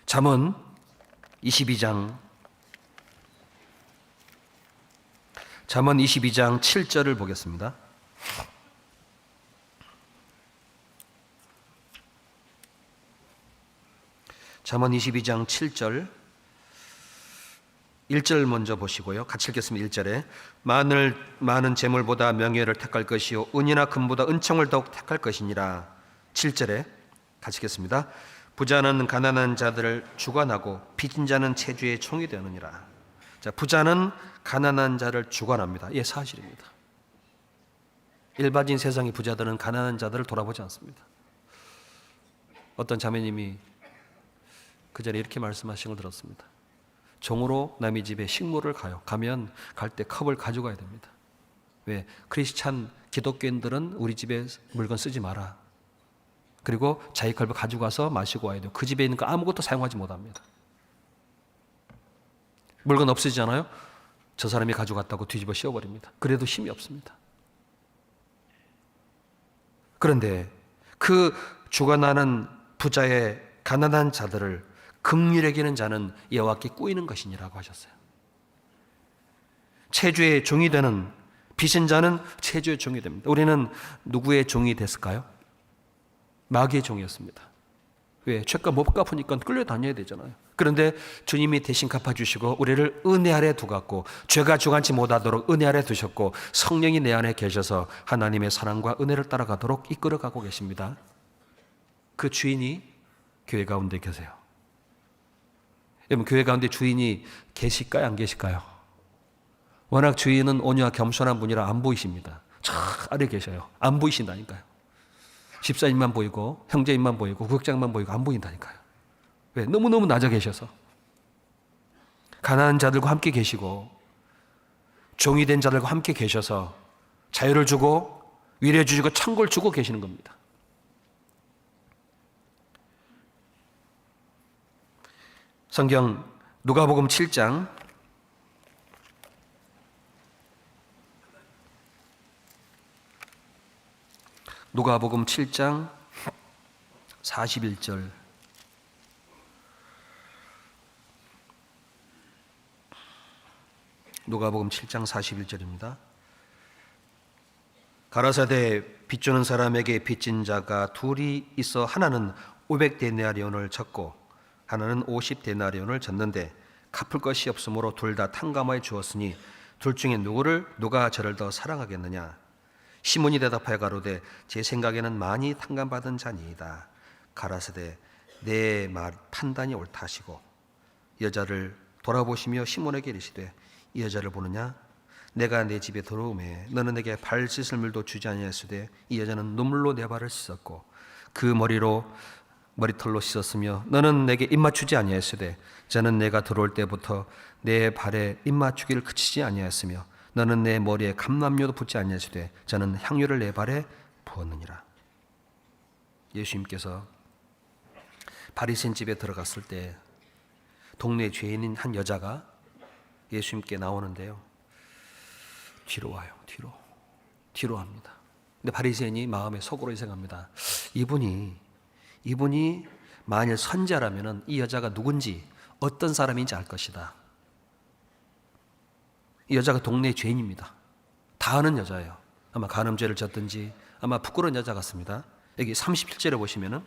잠언 22장 7절을 보겠습니다. 잠언 22장 7절 1절 먼저 보시고요. 같이 읽겠습니다. 1절에 많은 재물보다 명예를 택할 것이요 은이나 금보다 은총을 더욱 택할 것이니라. 7절에 같이 읽겠습니다. 부자는 가난한 자들을 주관하고 빚진 자는 체주의 총이 되느니라. 자, 부자는 가난한 자를 주관합니다. 예, 사실입니다. 일반적인 세상의 부자들은 가난한 자들을 돌아보지 않습니다. 어떤 자매님이 그 자리에 이렇게 말씀하신 걸 들었습니다. 종으로 남의 집에 식물을 가면 갈 때 컵을 가져가야 됩니다. 왜? 크리스찬 기독교인들은 우리 집에 물건 쓰지 마라. 그리고 자기 컵을 가지고 가서 마시고 와야 돼요. 그 집에 있는 거 아무것도 사용하지 못합니다. 물건 없어지잖아요. 저 사람이 가져갔다고 뒤집어 씌워버립니다. 그래도 힘이 없습니다. 그런데 그 주관하는 부자의 가난한 자들을 긍휼히 여기는 자는 여호와께 꾸이는 것이니라고 하셨어요. 체주의 종이 되는 빚은 자는 체주의 종이 됩니다. 우리는 누구의 종이 됐을까요? 마귀의 종이었습니다. 왜? 죄값 못 갚으니까 끌려다녀야 되잖아요. 그런데 주님이 대신 갚아주시고 우리를 은혜 아래 두갔고 죄가 주관치 못하도록 은혜 아래 두셨고 성령이 내 안에 계셔서 하나님의 사랑과 은혜를 따라가도록 이끌어가고 계십니다. 그 주인이 교회 가운데 계세요. 여러분, 교회 가운데 주인이 계실까요? 안 계실까요? 워낙 주인은 온유와 겸손한 분이라 안 보이십니다. 저 아래 계셔요. 안 보이신다니까요. 집사님만 보이고 형제님만 보이고 국장만 보이고 안 보인다니까요. 왜? 너무너무 낮아 계셔서. 가난한 자들과 함께 계시고 종이 된 자들과 함께 계셔서 자유를 주고 위로해 주시고 천국을 주고 계시는 겁니다. 성경 누가복음 7장 누가복음 7장 41절 누가복음 7장 41절입니다. 가라사대 빚주는 사람에게 빚진 자가 둘이 있어 하나는 500데나리온을 졌고 하나는 50데나리온을 졌는데 갚을 것이 없으므로 둘 다 탕감하여 주었으니 둘 중에 누가 저를 더 사랑하겠느냐? 시몬이 대답하여 가로되 제 생각에는 많이 탕감받은 자니이다. 가라사대 내 말 판단이 옳다 하시고 여자를 돌아보시며 시몬에게 이르시되 이 여자를 보느냐? 내가 내 집에 들어오매 너는 내게 발 씻을 물도 주지 아니하였으되 이 여자는 눈물로 내 발을 씻었고 그 머리털로 씻었으며 너는 내게 입맞추지 아니하였으되 저는 내가 들어올 때부터 내 발에 입맞추기를 그치지 아니하였으며 너는 내 머리에 감람료도 붓지 아니하시되 저는 향유를 내 발에 부었느니라. 예수님께서 바리새인 집에 들어갔을 때 동네 죄인인 한 여자가 예수님께 나오는데요. 뒤로 와요. 뒤로 합니다. 근데 바리새인이 마음에 속으로 생각합니다. 이분이 만일 선자라면 이 여자가 누군지 어떤 사람인지 알 것이다. 이 여자가 동네 죄인입니다. 다 아는 여자예요. 아마 간음죄를 졌든지 아마 부끄러운 여자 같습니다. 여기 37절에 보시면은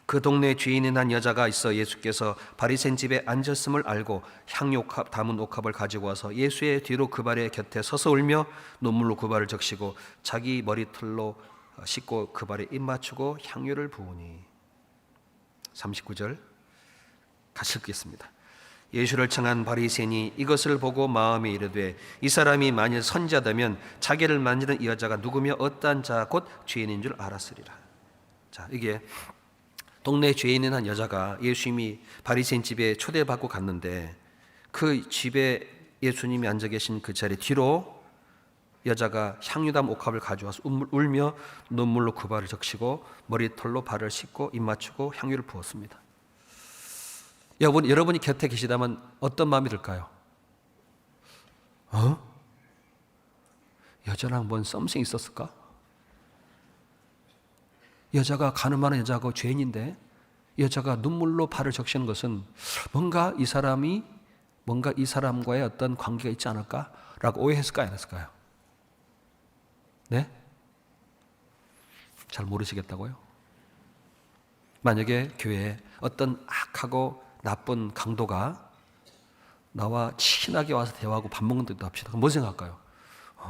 그 동네 죄인인 한 여자가 있어 예수께서 바리새인 집에 앉았음을 알고 향유옥합 담은 옥합을 가지고 와서 예수의 뒤로 그 발의 곁에 서서 울며 눈물로 그 발을 적시고 자기 머리털로 씻고 그 발에 입 맞추고 향유를 부으니 39절 같이 읽겠습니다. 예수를 청한 바리새인이 이것을 보고 마음에 이르되 이 사람이 만일 선지자다면 자기를 만지는 이 여자가 누구며 어떠한 자 곧 죄인인 줄 알았으리라. 자, 이게 동네 죄인인 한 여자가 예수님이 바리새인 집에 초대받고 갔는데 그 집에 예수님이 앉아 계신 그 자리 뒤로 여자가 향유담 옥합을 가져와서 울며 눈물로 그 발을 적시고 머리털로 발을 씻고 입 맞추고 향유를 부었습니다. 여러분이 곁에 계시다면 어떤 마음이 들까요? 여자랑 뭔 썸씽 있었을까? 여자가 가늠하는 여자고 죄인인데 여자가 눈물로 발을 적시는 것은 뭔가 이 사람과의 어떤 관계가 있지 않을까라고 오해했을까요? 안 했을까요? 네? 잘 모르시겠다고요? 만약에 교회에 어떤 악하고 나쁜 강도가 나와 친하게 와서 대화하고 밥 먹는 데도 합시다. 그럼 뭐 생각할까요?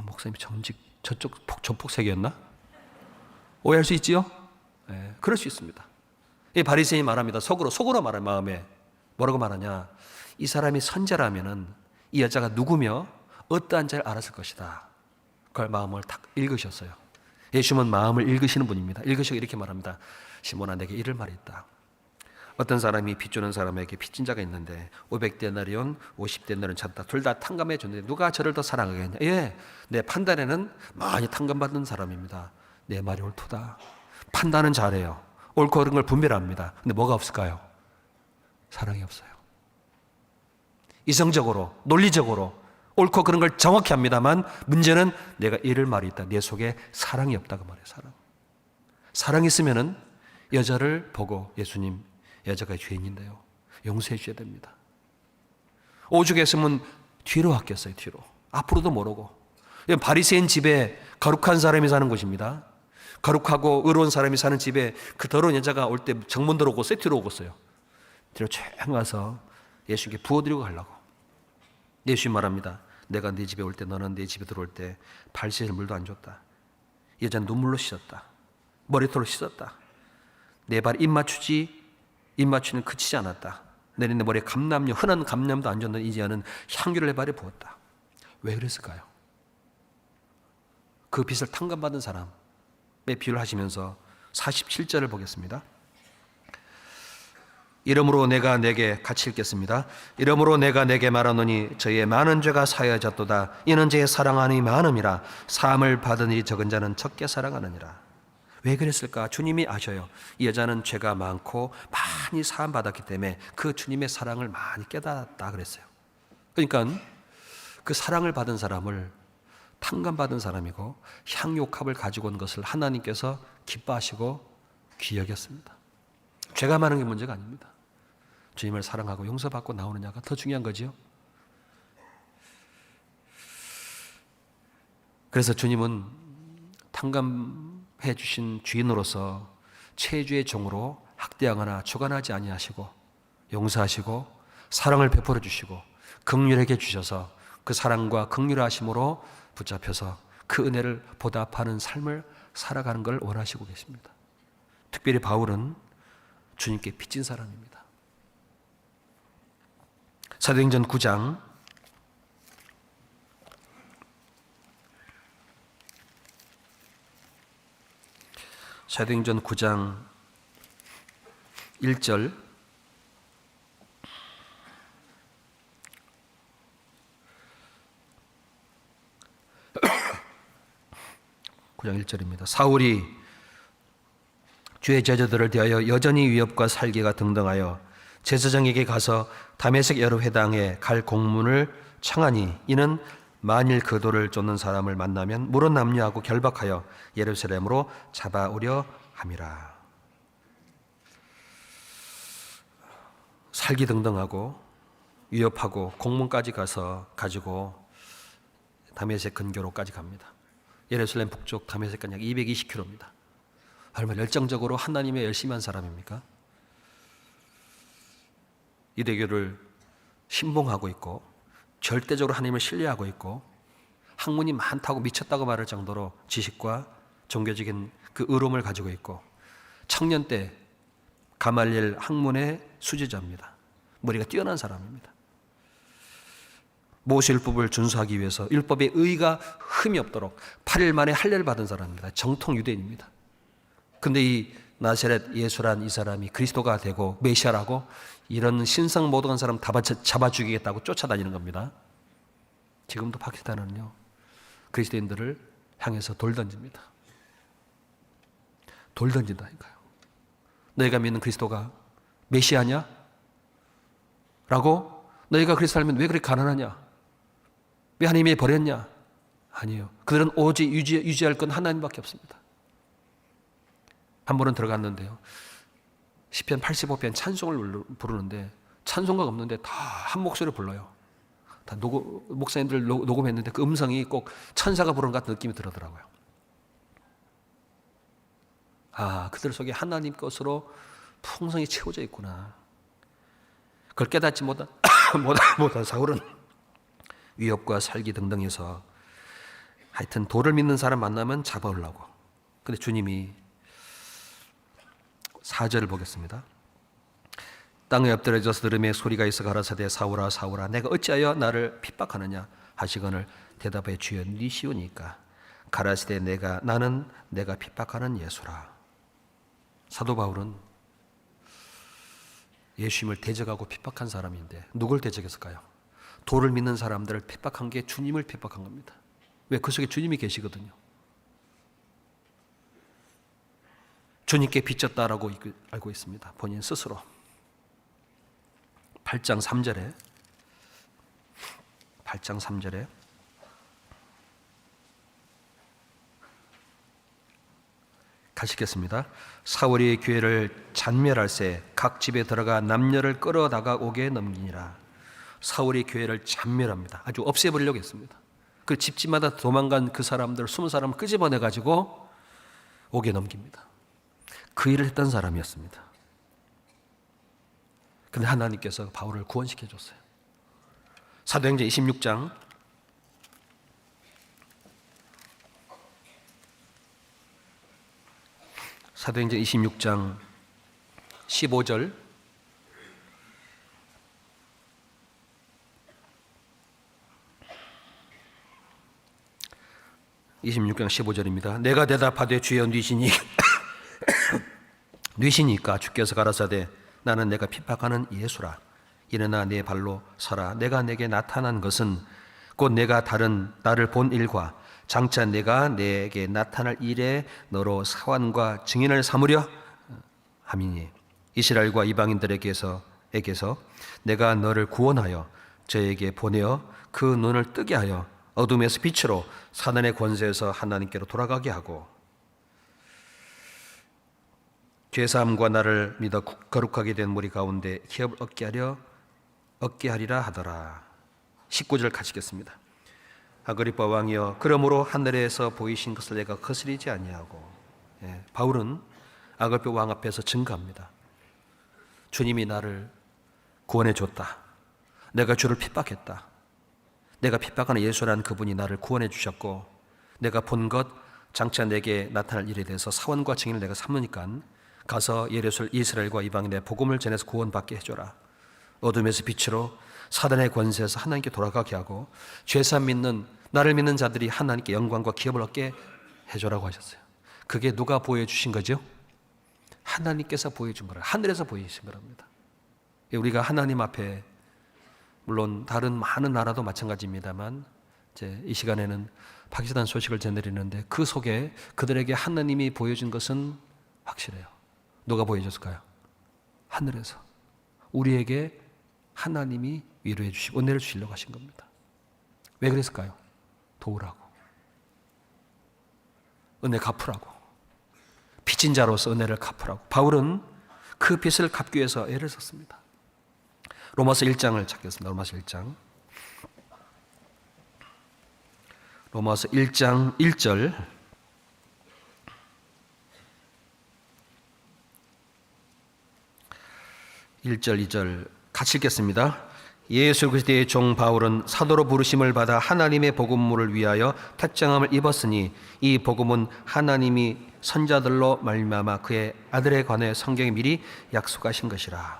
목사님이 저쪽 조폭색이었나? 오해할 수 있지요? 네, 그럴 수 있습니다. 이 바리새인이 말합니다. 속으로 말할 마음에 뭐라고 말하냐? 이 사람이 선자라면은 이 여자가 누구며 어떠한 자를 알았을 것이다. 그걸 마음을 딱 읽으셨어요. 예수님은 마음을 읽으시는 분입니다. 읽으시고 이렇게 말합니다. 시몬아, 내게 이럴 말이 있다. 어떤 사람이 빚주는 사람에게 빚진 자가 있는데 500데나리온, 50데나리온 졌다. 둘 다 탕감해 줬는데 누가 저를 더 사랑하겠냐? 예, 내 판단에는 많이 탕감받는 사람입니다. 내 말이 옳도다. 판단은 잘해요. 옳고 그른 걸 분별합니다. 근데 뭐가 없을까요? 사랑이 없어요. 이성적으로, 논리적으로 옳고 그런 걸 정확히 합니다만 문제는 내가 이럴 말이 있다. 내 속에 사랑이 없다고 말해요. 사랑이 있으면은 여자를 보고 예수님, 여자가 죄인인데요. 용서해 주셔야 됩니다. 오죽했으면 뒤로 왔겠어요. 뒤로. 앞으로도 모르고. 바리새인 집에 거룩한 사람이 사는 곳입니다. 거룩하고 의로운 사람이 사는 집에 그 더러운 여자가 올 때 정문 들어오고 세트로 오겠어요. 뒤로 쫙 와서 예수님께 부어드리고 가려고. 예수님 말합니다. 내가 네 집에 올 때 너는 내 집에 들어올 때 발 씻을 물도 안 줬다. 여자는 눈물로 씻었다. 머리털로 씻었다. 내 발 입 맞추는 그치지 않았다. 내린 내 머리에 감람료, 흔한 감람도 안 줬는 이 여자는 향유를 내 발에 부었다. 왜 그랬을까요? 그 빚을 탕감받은 사람의 비유를 하시면서 47절을 보겠습니다. 이러므로 내가 내게 같이 읽겠습니다. 이러므로 내가 내게 말하노니 저의 많은 죄가 사여졌도다. 이는 저의 사랑하니 많음이라. 사함을 받은 이 적은 자는 적게 사랑하느니라. 왜 그랬을까? 주님이 아셔요. 이 여자는 죄가 많고 많이 사함 받았기 때문에 그 주님의 사랑을 많이 깨달았다 그랬어요. 그러니까 그 사랑을 받은 사람을 탕감받은 사람이고 향유옥합을 가지고 온 것을 하나님께서 기뻐하시고 귀히 여겼습니다. 죄가 많은 게 문제가 아닙니다. 주님을 사랑하고 용서받고 나오느냐가 더 중요한 거지요. 그래서 주님은 탕감해 주신 주인으로서 체주의 종으로 학대하거나 주관하지 아니하시고 용서하시고 사랑을 베풀어 주시고 긍휼하게 주셔서 그 사랑과 긍휼하심으로 붙잡혀서 그 은혜를 보답하는 삶을 살아가는 걸 원하시고 계십니다. 특별히 바울은 주님께 빚진 사람입니다. 사도행전 9장 1절 9장 1절입니다. 사울이 주의 제자들을 대하여 여전히 위협과 살기가 등등하여 제사장에게 가서 다메섹 여러 회당에 갈 공문을 청하니 이는 만일 그 도를 쫓는 사람을 만나면 물은 남녀하고 결박하여 예루살렘으로 잡아오려 함이라. 살기 등등하고 위협하고 공문까지 가서 가지고 다메섹 근교로까지 갑니다. 예루살렘 북쪽 다메섹까지 약 220km입니다. 얼마나 열정적으로 하나님의 열심히 한 사람입니까? 유대교를 신봉하고 있고 절대적으로 하나님을 신뢰하고 있고 학문이 많다고 미쳤다고 말할 정도로 지식과 종교적인 그 의로움을 가지고 있고 청년 때 가말리엘 학문의 수제자입니다. 머리가 뛰어난 사람입니다. 모세율법을 준수하기 위해서 율법의 의가 흠이 없도록 8일 만에 할례를 받은 사람입니다. 정통 유대인입니다. 근데 이 나사렛 예수란 이 사람이 그리스도가 되고 메시아라고 이런 신성 모독한 사람 다 잡아 죽이겠다고 쫓아다니는 겁니다. 지금도 파키스탄은요 그리스도인들을 향해서 돌 던집니다. 돌 던진다니까요. 너희가 믿는 그리스도가 메시아냐? 라고 너희가 그리스도 알면 왜 그렇게 가난하냐? 왜 하나님이 버렸냐? 아니에요. 그들은 오직 유지할 건 하나님밖에 없습니다. 한 번은 들어갔는데요. 시편 85편 찬송을 부르는데 찬송가가 없는데 다 한 목소리로 불러요. 다 목사님들 녹음했는데 그 음성이 꼭 천사가 부르는 것 같은 느낌이 들더라고요. 아, 그들 속에 하나님 것으로 풍성히 채워져 있구나. 그걸 깨닫지 못한 사울은 위협과 살기 등등해서 하여튼 도를 믿는 사람 만나면 잡아오려고. 근데 주님이 4절을 보겠습니다. 땅에 엎드려져서 들음에 소리가 있어 가라사대 사울아 사울아 내가 어찌하여 나를 핍박하느냐 하시거늘 대답해 주여 네 시오니까 가라사대 나는 내가 핍박하는 예수라. 사도 바울은 예수님을 대적하고 핍박한 사람인데 누굴 대적했을까요? 도를 믿는 사람들을 핍박한 게 주님을 핍박한 겁니다. 왜? 그 속에 주님이 계시거든요. 주님께 빚졌다라고 알고 있습니다. 본인 스스로. 8장 3절에 가시겠습니다. 사울이 교회를 잔멸할새 각 집에 들어가 남녀를 끌어다가 옥에 넘기니라. 사울이 교회를 잔멸합니다. 아주 없애버리려고 했습니다. 그 집집마다 도망간 그 사람들 20사람을 끄집어내가지고 옥에 넘깁니다. 그 일을 했던 사람이었습니다. 그런데 하나님께서 바울을 구원시켜줬어요. 사도행전 26장 15절 26장 15절입니다. 내가 대답하되 주여 뉘시니 뉘시니까 주께서 가라사대 나는 내가 핍박하는 예수라. 일어나 내 발로 서라. 내가 내게 나타난 것은 곧 내가 나를 본 일과 장차 내가 내게 나타날 일에 너로 사환과 증인을 삼으려 함이니 이스라엘과 이방인들에게서 내가 너를 구원하여 저에게 보내어 그 눈을 뜨게 하여 어둠에서 빛으로 사단의 권세에서 하나님께로 돌아가게 하고 죄사함과 나를 믿어 거룩하게 된 무리 가운데 기업을 얻게 하리라 하더라. 19절 가시겠습니다. 아그리빠 왕이여 그러므로 하늘에서 보이신 것을 내가 거스리지 아니하고. 바울은 아그리빠 왕 앞에서 증거합니다. 주님이 나를 구원해 줬다. 내가 주를 핍박했다. 내가 핍박하는 예수라는 그분이 나를 구원해 주셨고 내가 본 것 장차 내게 나타날 일에 대해서 사원과 증인을 내가 삼으니까 가서 이스라엘과 이방인의 복음을 전해서 구원받게 해줘라. 어둠에서 빛으로 사단의 권세에서 하나님께 돌아가게 하고 죄사함 믿는 나를 믿는 자들이 하나님께 영광과 기업을 얻게 해줘라고 하셨어요. 그게 누가 보여주신 거죠? 하나님께서 보여준 거라. 하늘에서 보여주신 거랍니다. 우리가 하나님 앞에 물론 다른 많은 나라도 마찬가지입니다만 이제 이 시간에는 파키스탄 소식을 전해드리는데 그 속에 그들에게 하나님이 보여준 것은 확실해요. 누가 보여줬을까요? 하늘에서 우리에게 하나님이 위로해 주시고 은혜를 주시려고 하신 겁니다. 왜 그랬을까요? 도우라고, 은혜 갚으라고, 빚진 자로서 은혜를 갚으라고. 바울은 그 빚을 갚기 위해서 애를 썼습니다. 로마서 1장을 찾겠습니다. 로마서 1장 1절 1절 2절 같이 읽겠습니다. 예수 그리스도의 종 바울은 사도로 부르심을 받아 하나님의 복음을 위하여 택정함을 입었으니 이 복음은 하나님이 선자들로 말미암아 그의 아들에 관해 성경에 미리 약속하신 것이라.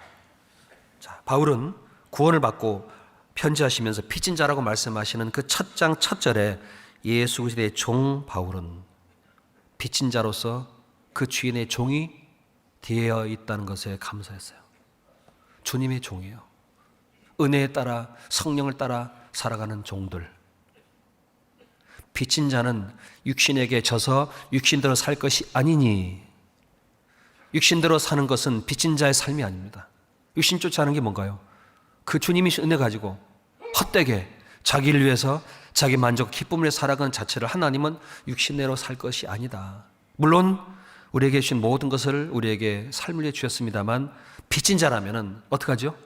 자, 바울은 구원을 받고 편지하시면서 빚진 자라고 말씀하시는 그 첫 장 첫 절에 예수 그리스도의 종 바울은 빚진 자로서 그 주인의 종이 되어 있다는 것에 감사했어요. 주님의 종이에요. 은혜에 따라 성령을 따라 살아가는 종들. 빚진 자는 육신에게 져서 육신대로 살 것이 아니니, 육신대로 사는 것은 빚진 자의 삶이 아닙니다. 육신 쫓아하는 게 뭔가요? 그 주님이 은혜 가지고 헛되게 자기를 위해서 자기 만족 기쁨을 살아가는 자체를 하나님은 육신대로 살 것이 아니다. 물론 우리에게 주신 모든 것을 우리에게 삶을 위해 주셨습니다만 빚진 자라면은 어떡하죠?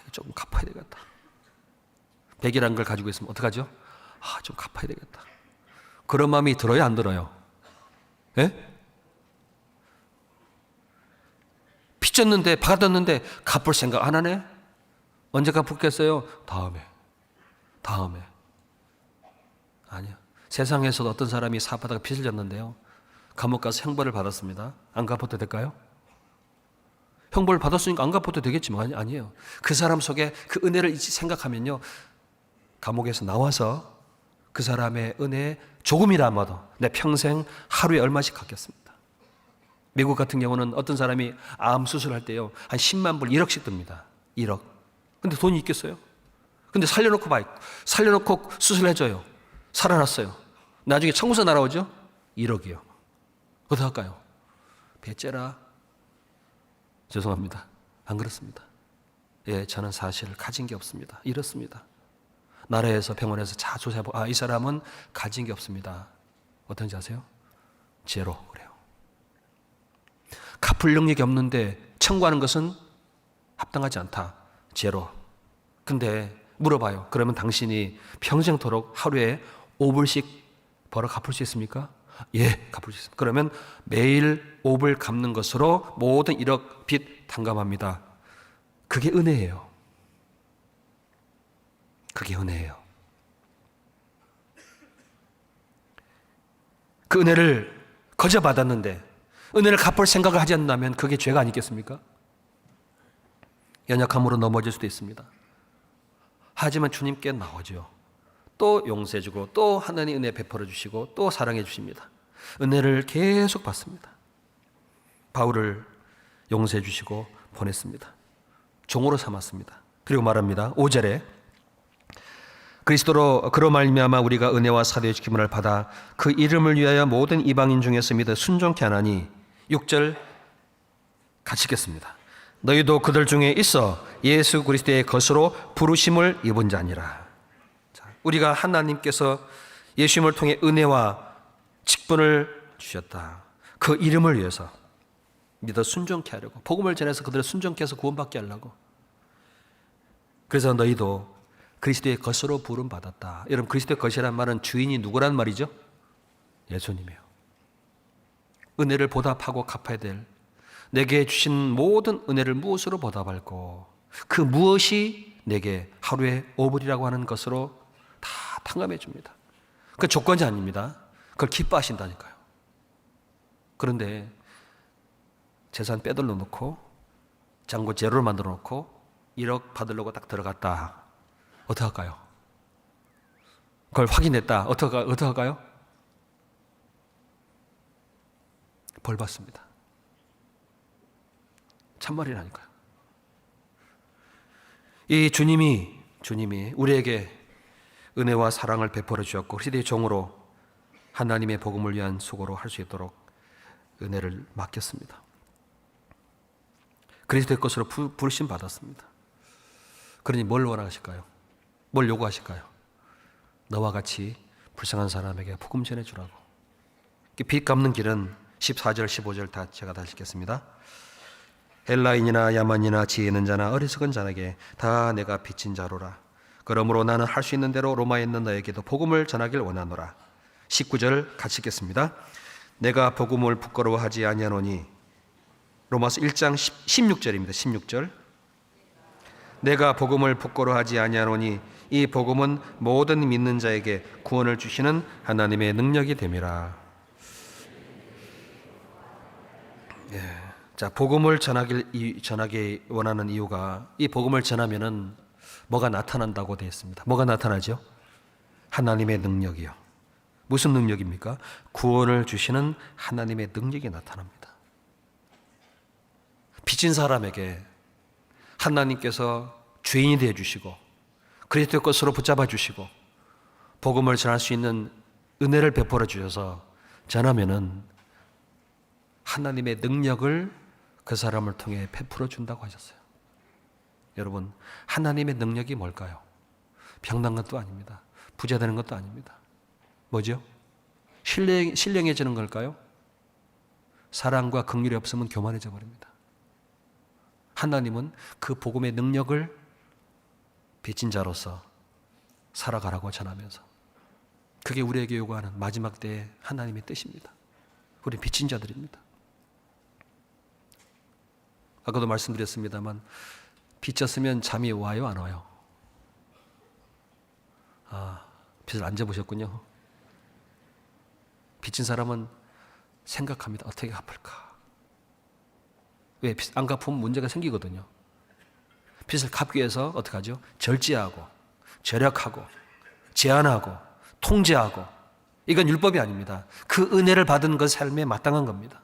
이거 조금 갚아야 되겠다. 100이라는 걸 가지고 있으면 어떡하죠? 좀 갚아야 되겠다. 그런 마음이 들어요, 안 들어요? 예? 빚졌는데, 받았는데 갚을 생각 안 하네? 언제 갚겠어요? 다음에. 아니야. 세상에서도 어떤 사람이 사업하다가 빚을 졌는데요, 감옥 가서 형벌을 받았습니다. 안 갚아도 될까요? 형벌을 받았으니까 안 갚아도 되겠지만 아니에요. 그 사람 속에 그 은혜를 생각하면요, 감옥에서 나와서 그 사람의 은혜에 조금이라마도 내 평생 하루에 얼마씩 갚겠습니다. 미국 같은 경우는 어떤 사람이 암 수술할 때요, 한 10만 불, 1억씩 듭니다. 1억. 근데 돈이 있겠어요? 근데 살려놓고 수술해줘요. 살아났어요. 나중에 청구서 날아오죠? 1억이요. 어떡할까요? 배째라. 죄송합니다. 안 그렇습니다. 예, 저는 사실 가진 게 없습니다. 이렇습니다. 나라에서 병원에서 자주 해보고 이 사람은 가진 게 없습니다. 어떤지 아세요? 제로 그래요. 갚을 능력이 없는데 청구하는 것은 합당하지 않다. 제로. 근데 물어봐요. 그러면 당신이 평생토록 하루에 5불씩 벌어 갚을 수 있습니까? 예, 갚을 수 있습니다. 그러면 매일 5불 갚는 것으로 모든 1억 빚 탕감합니다. 그게 은혜예요. 그게 은혜예요. 그 은혜를 거저 받았는데 은혜를 갚을 생각을 하지 않는다면 그게 죄가 아니겠습니까? 연약함으로 넘어질 수도 있습니다. 하지만 주님께 나오죠. 또 용서해 주고 또 하나님 은혜 베풀어 주시고 또 사랑해 주십니다. 은혜를 계속 받습니다. 바울을 용서해 주시고 보냈습니다. 종으로 삼았습니다. 그리고 말합니다. 5절에 그리스도로 그로 말미암아 우리가 은혜와 사도의 직분을 받아 그 이름을 위하여 모든 이방인 중에서 믿어 순종케 하나니 6절 같이 읽겠습니다. 너희도 그들 중에 있어 예수 그리스도의 것으로 부르심을 입은 자니라. 자, 우리가 하나님께서 예수님을 통해 은혜와 직분을 주셨다. 그 이름을 위해서 믿어 순종케 하려고, 복음을 전해서 그들을 순종케 해서 구원받게 하려고. 그래서 너희도 그리스도의 것으로 부름받았다. 여러분, 그리스도의 것이란 말은 주인이 누구란 말이죠? 예수님이에요. 은혜를 보답하고 갚아야 될, 내게 주신 모든 은혜를 무엇으로 보답할고 그 무엇이 내게 하루에 5불이라고 하는 것으로 다 탕감해 줍니다. 그 조건이 아닙니다. 그걸 기뻐하신다니까요. 그런데 재산 빼돌려 놓고 잔고 제로를 만들어 놓고 1억 받으려고 딱 들어갔다. 어떻게 할까요? 그걸 확인했다. 어떻게 할까요? 벌 받습니다. 참말이라니까요. 이 주님이 우리에게 은혜와 사랑을 베풀어 주셨고 그리스도의 종으로 하나님의 복음을 위한 수고로 할 수 있도록 은혜를 맡겼습니다. 그리스도의 것으로 부르심 받았습니다. 그러니 뭘 원하실까요? 뭘 요구하실까요? 너와 같이 불쌍한 사람에게 복음 전해주라고. 빚 갚는 길은 14절 15절 다 제가 다시 읽겠습니다. 헬라인이나 야만이나 지혜 있는 자나 어리석은 자에게 다 내가 빚진 자로라. 그러므로 나는 할 수 있는 대로 로마에 있는 너에게도 복음을 전하길 원하노라. 19절 같이 읽겠습니다. 내가 복음을 부끄러워하지 아니하노니. 로마서 1장 16절입니다. 16절. 내가 복음을 부끄러워하지 아니하노니 이 복음은 모든 믿는 자에게 구원을 주시는 하나님의 능력이 됨이라. 예. 자, 복음을 전하기 원하는 이유가, 이 복음을 전하면은 뭐가 나타난다고 되어 있습니다. 뭐가 나타나죠? 하나님의 능력이요. 무슨 능력입니까? 구원을 주시는 하나님의 능력이 나타납니다. 빚진 사람에게 하나님께서 죄인이 되어 주시고 그리스도의 것으로 붙잡아 주시고 복음을 전할 수 있는 은혜를 베풀어 주셔서 전하면은 하나님의 능력을 그 사람을 통해 베풀어 준다고 하셨어요. 여러분, 하나님의 능력이 뭘까요? 병난 것도 아닙니다. 부자 되는 것도 아닙니다. 뭐죠? 신령해지는 걸까요? 사랑과 긍휼이 없으면 교만해져 버립니다. 하나님은 그 복음의 능력을 빚진 자로서 살아가라고 전하면서, 그게 우리에게 요구하는 마지막 때의 하나님의 뜻입니다. 우리 빚진 자들입니다. 아까도 말씀드렸습니다만 빚졌으면 잠이 와요, 안 와요? 빚을 안 져보셨군요. 빚진 사람은 생각합니다. 어떻게 갚을까? 왜? 빚 안 갚으면 문제가 생기거든요. 빚을 갚기 위해서 어떻게 하죠? 절제하고 절약하고 제한하고 통제하고. 이건 율법이 아닙니다. 그 은혜를 받은 것 삶에 마땅한 겁니다.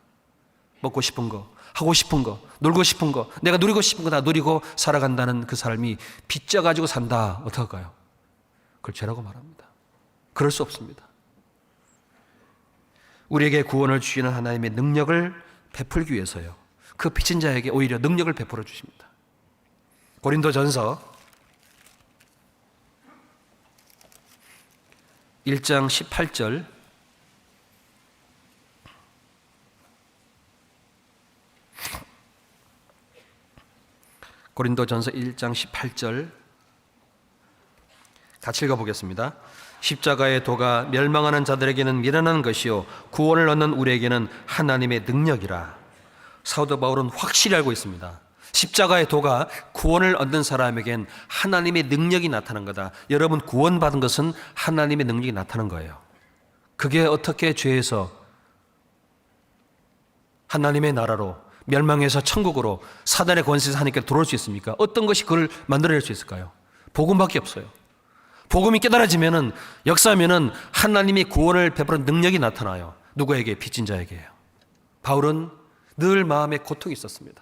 먹고 싶은 거, 하고 싶은 거, 놀고 싶은 거, 내가 누리고 싶은 거 다 누리고 살아간다는 그 삶이 빚져가지고 산다. 어떡할까요? 그걸 죄라고 말합니다. 그럴 수 없습니다. 우리에게 구원을 주시는 하나님의 능력을 베풀기 위해서요, 그 빚진 자에게 오히려 능력을 베풀어 주십니다. 고린도전서 1장 18절 고린도전서 1장 18절 같이 읽어보겠습니다. 십자가의 도가 멸망하는 자들에게는 미련한 것이요 구원을 얻는 우리에게는 하나님의 능력이라. 사도 바울은 확실히 알고 있습니다. 십자가의 도가 구원을 얻는 사람에겐 하나님의 능력이 나타난 거다. 여러분 구원받은 것은 하나님의 능력이 나타난 거예요. 그게 어떻게 죄에서 하나님의 나라로 멸망해서 천국으로 사단의 권세에서 하나님께 들어올 수 있습니까? 어떤 것이 그걸 만들어낼 수 있을까요? 복음밖에 없어요. 복음이 깨달아지면은 역사하면은 하나님이 구원을 베푸는 능력이 나타나요. 누구에게? 빚진 자에게요. 바울은 늘 마음에 고통이 있었습니다.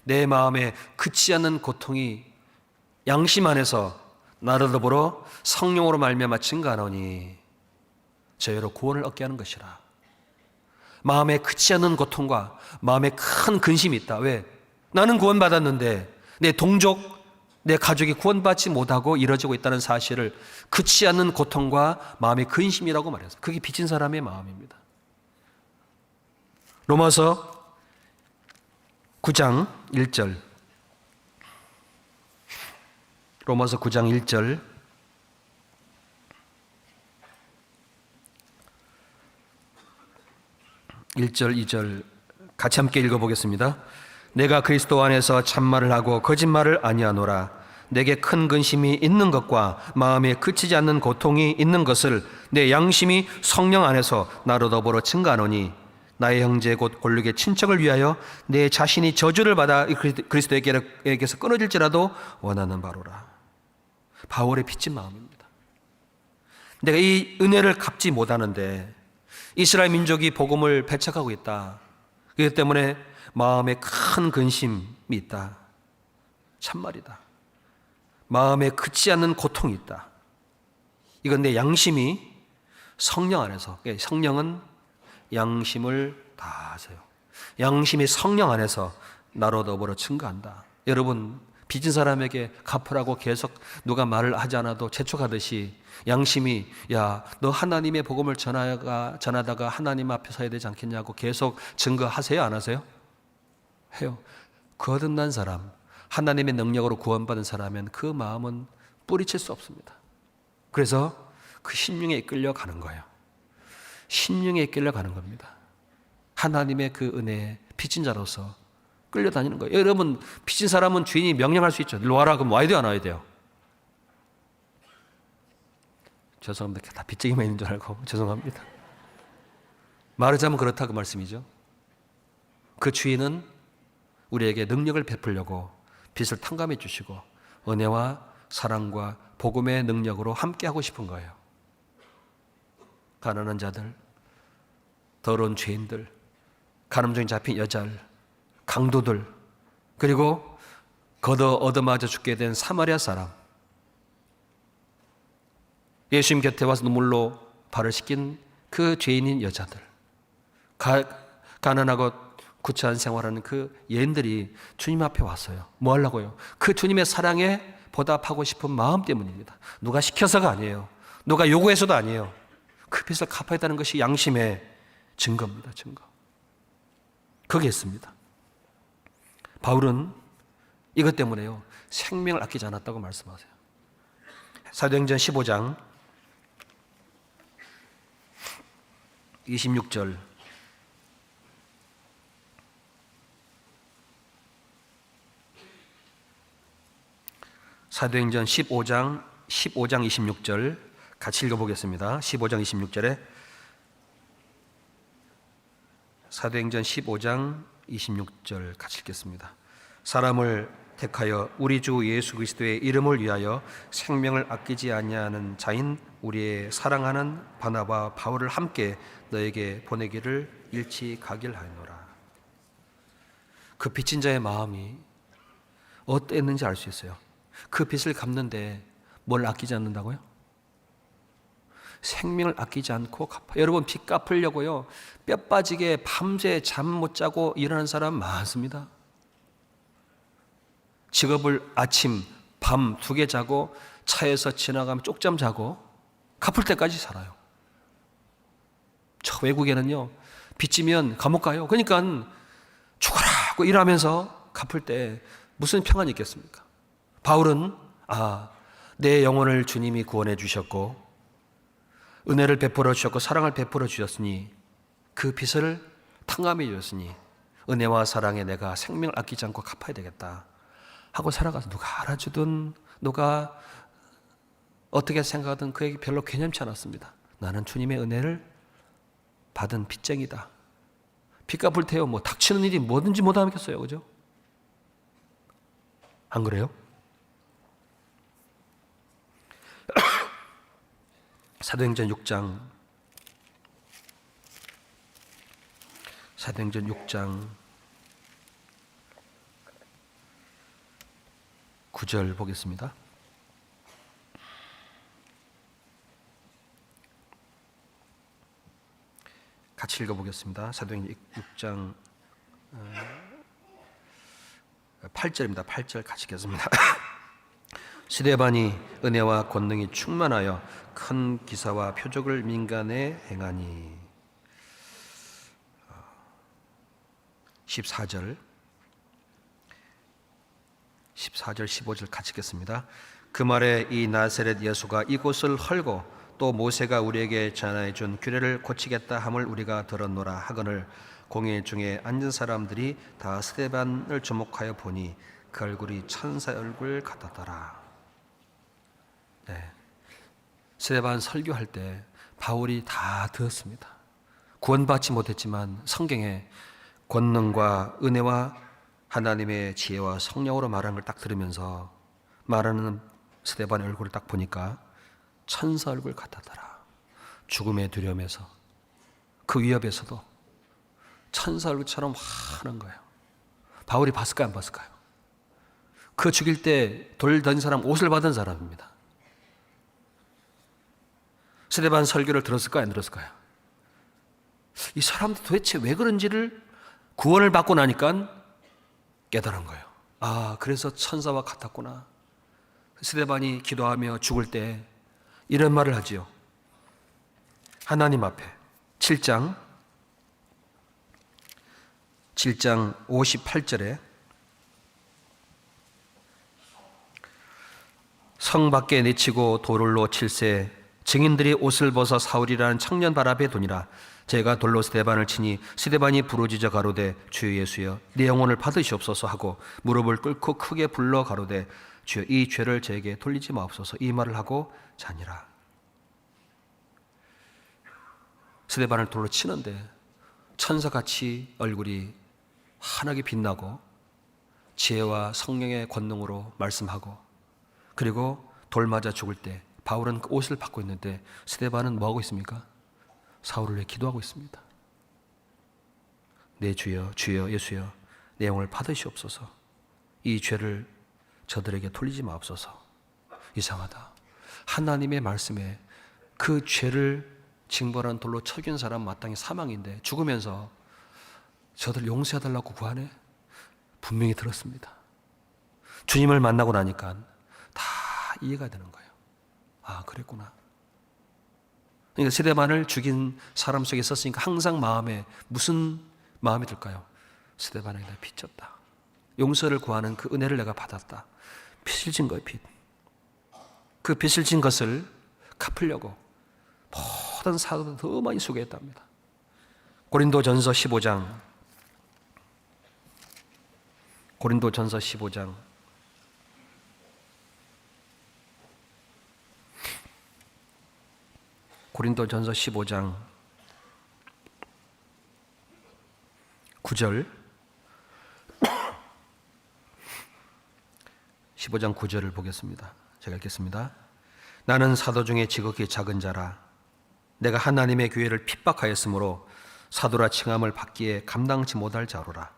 내 마음에 그치 않는 고통이 양심 안에서 나를 더불어 성령으로 말미암아 증가하노니 저희로 구원을 얻게 하는 것이라. 마음에 그치 않는 고통과 마음에 큰 근심이 있다. 왜? 나는 구원받았는데 내 동족, 내 가족이 구원받지 못하고 이뤄지고 있다는 사실을 그치 않는 고통과 마음의 근심이라고 말해서 그게 빚진 사람의 마음입니다. 로마서 9장 1절 로마서 9장 1절 1절 2절 같이 함께 읽어보겠습니다. 내가 그리스도 안에서 참말을 하고 거짓말을 아니하노라. 내게 큰 근심이 있는 것과 마음에 그치지 않는 고통이 있는 것을 내 양심이 성령 안에서 나로 더불어 증가하노니 나의 형제 곧 골육의 친척을 위하여 내 자신이 저주를 받아 그리스도에게서 끊어질지라도 원하는 바로라. 바울의 빚진 마음입니다. 내가 이 은혜를 갚지 못하는데 이스라엘 민족이 복음을 배척하고 있다. 그렇기 때문에 마음에 큰 근심이 있다. 참말이다. 마음에 그치 않는 고통이 있다. 이건 내 양심이 성령 안에서, 성령은 양심을 다 아세요. 양심이 성령 안에서 나로 더불어 증거한다. 여러분 빚진 사람에게 갚으라고 계속 누가 말을 하지 않아도 재촉하듯이 양심이 야, 너 하나님의 복음을 전하다가 하나님 앞에 서야 되지 않겠냐고 계속 증거하세요? 안 하세요? 해요. 거듭난 사람, 하나님의 능력으로 구원받은 사람은 그 마음은 뿌리칠 수 없습니다. 그래서 그 심령에 이끌려 가는 거예요. 심령에 이끌려 가는 겁니다. 하나님의 그 은혜에 빚진 자로서 끌려다니는 거예요. 여러분 빚진 사람은 주인이 명령할 수 있죠. 일로 와라. 그럼 와야 돼요? 안 와야 돼요? 죄송합니다. 다 빚쟁이만 있는 줄 알고 죄송합니다. 말하자면 그렇다 그 말씀이죠. 그 주인은 우리에게 능력을 베풀려고 빚을 탕감해 주시고 은혜와 사랑과 복음의 능력으로 함께하고 싶은 거예요. 가난한 자들, 더러운 죄인들, 간음증에 잡힌 여자들, 강도들, 그리고 얻어맞아 죽게 된 사마리아 사람, 예수님 곁에 와서 눈물로 발을 씻긴 그 죄인인 여자들, 가난하고 구차한 생활하는 그 여인들이 주님 앞에 왔어요. 뭐 하려고요? 그 주님의 사랑에 보답하고 싶은 마음 때문입니다. 누가 시켜서가 아니에요. 누가 요구해서도 아니에요. 그 빚을 갚아야 한다는 것이 양심의 증거입니다. 증거. 그게 있습니다. 바울은 이것 때문에요. 생명을 아끼지 않았다고 말씀하세요. 사도행전 15장 26절 사도행전 15장 26절 같이 읽어보겠습니다. 15장 26절에 사도행전 15장 26절 같이 읽겠습니다. 사람을 택하여 우리 주 예수 그리스도의 이름을 위하여 생명을 아끼지 아니하는 자인 우리의 사랑하는 바나바 바울을 함께 너에게 보내기를 일치 가길 하노라. 그 빚진 자의 마음이 어땠는지 알 수 있어요. 그 빚을 갚는데 뭘 아끼지 않는다고요? 생명을 아끼지 않고 갚아. 여러분 빚 갚으려고요 뼈 빠지게 밤새 잠 못 자고 일하는 사람 많습니다. 직업을 아침 밤 2개 자고 차에서 지나가면 쪽잠 자고 갚을 때까지 살아요. 저 외국에는요 빚지면 감옥 가요. 그러니까 죽어라고 일하면서 갚을 때 무슨 평안이 있겠습니까? 바울은 내 영혼을 주님이 구원해 주셨고 은혜를 베풀어 주셨고 사랑을 베풀어 주셨으니 그 빚을 탕감해 주셨으니 은혜와 사랑에 내가 생명을 아끼지 않고 갚아야 되겠다 하고 살아가서 누가 알아주든 누가 어떻게 생각하든 그에게 별로 개념치 않았습니다. 나는 주님의 은혜를 받은 빚쟁이다. 빚 갚을 테요. 뭐 닥치는 일이 뭐든지 못하겠어요. 그죠? 안 그래요? 사도행전 6장 9절 보겠습니다. 같이 읽어보겠습니다. 사도행전 6장 8절입니다. 8절 같이 읽겠습니다. 스데반이 은혜와 권능이 충만하여 큰 기사와 표적을 민간에 행하니. 14절 15절 같이 읽겠습니다. 그 말에 이 나사렛 예수가 이곳을 헐고 또 모세가 우리에게 전하여 준 규례를 고치겠다 함을 우리가 들었노라 하거늘 공회 중에 앉은 사람들이 다 스데반을 주목하여 보니 그 얼굴이 천사 얼굴 같았더라. 네. 스데반 설교할 때 바울이 다 들었습니다. 구원받지 못했지만 성경에 권능과 은혜와 하나님의 지혜와 성령으로 말하는 걸 딱 들으면서 말하는 스데반의 얼굴을 딱 보니까 천사 얼굴 같았더라. 죽음의 두려움에서 그 위협에서도 천사 얼굴처럼 환한 거예요. 바울이 봤을까요? 안 봤을까요? 그 죽일 때 돌 던진 사람 옷을 받은 사람입니다. 스데반 설교를 들었을까요? 안 들었을까요? 이 사람들 도대체 왜 그런지를 구원을 받고 나니까 깨달은 거예요. 그래서 천사와 같았구나. 스데반이 기도하며 죽을 때 이런 말을 하지요. 하나님 앞에 7장 58절에 성 밖에 내치고 돌로 칠세 증인들이 옷을 벗어 사울이라는 청년 발 앞에 두니라. 제가 돌로 스데반을 치니 스데반이 부르짖어 가로되 주여 예수여 내 영혼을 받으시옵소서 하고 무릎을 꿇고 크게 불러 가로되 주여 이 죄를 제게 돌리지 마옵소서. 이 말을 하고 자니라. 스데반을 돌로 치는데 천사같이 얼굴이 환하게 빛나고 지혜와 성령의 권능으로 말씀하고 그리고 돌 맞아 죽을 때 바울은 그 옷을 받고 있는데 스데반은 뭐하고 있습니까? 사울을 위해 기도하고 있습니다. 내 주여 주여 예수여 내 영혼을 받으시옵소서. 이 죄를 저들에게 돌리지 마옵소서. 이상하다. 하나님의 말씀에 그 죄를 징벌한 돌로 쳐준 사람 마땅히 사망인데 죽으면서 저들 용서해달라고 구하네? 분명히 들었습니다. 주님을 만나고 나니까 다 이해가 되는 거예요. 그랬구나. 그러니까 스데반을 죽인 사람 속에 있었으니까 항상 마음에 무슨 마음이 들까요? 스데반에게 내가 빚졌다. 용서를 구하는 그 은혜를 내가 받았다. 빚을 진 거예요, 빚. 그 빚을 진 것을 갚으려고 모든 사도들 더 많이 수고했답니다. 고린도전서 15장 고린도전서 15장 9절 15장 9절을 보겠습니다. 제가 읽겠습니다. 나는 사도 중에 지극히 작은 자라. 내가 하나님의 교회를 핍박하였으므로 사도라 칭함을 받기에 감당치 못할 자로라.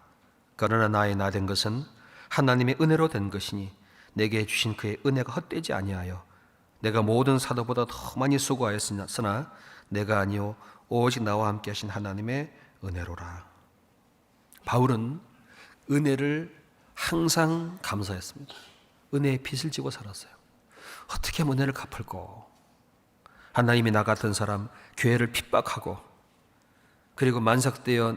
그러나 나의 나 된 것은 하나님의 은혜로 된 것이니 내게 주신 그의 은혜가 헛되지 아니하여 내가 모든 사도보다 더 많이 수고하였으나 내가 아니요 오직 나와 함께 하신 하나님의 은혜로라. 바울은 은혜를 항상 감사했습니다. 은혜의 빚을 지고 살았어요. 어떻게 하면 은혜를 갚을꼬? 하나님이 나 같은 사람 교회를 핍박하고 그리고 만삭되어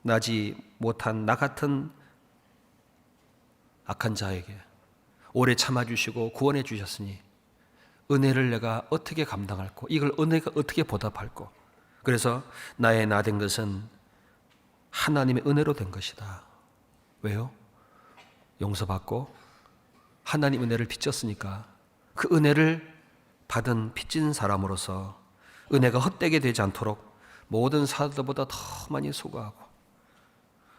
나지 못한 나 같은 악한 자에게 오래 참아주시고 구원해 주셨으니 은혜를 내가 어떻게 감당할꼬? 이걸 은혜가 어떻게 보답할꼬? 그래서 나의 나 된 것은 하나님의 은혜로 된 것이다. 왜요? 용서받고 하나님 은혜를 빚졌으니까 그 은혜를 받은 빚진 사람으로서 은혜가 헛되게 되지 않도록 모든 사도보다 더 많이 수고하고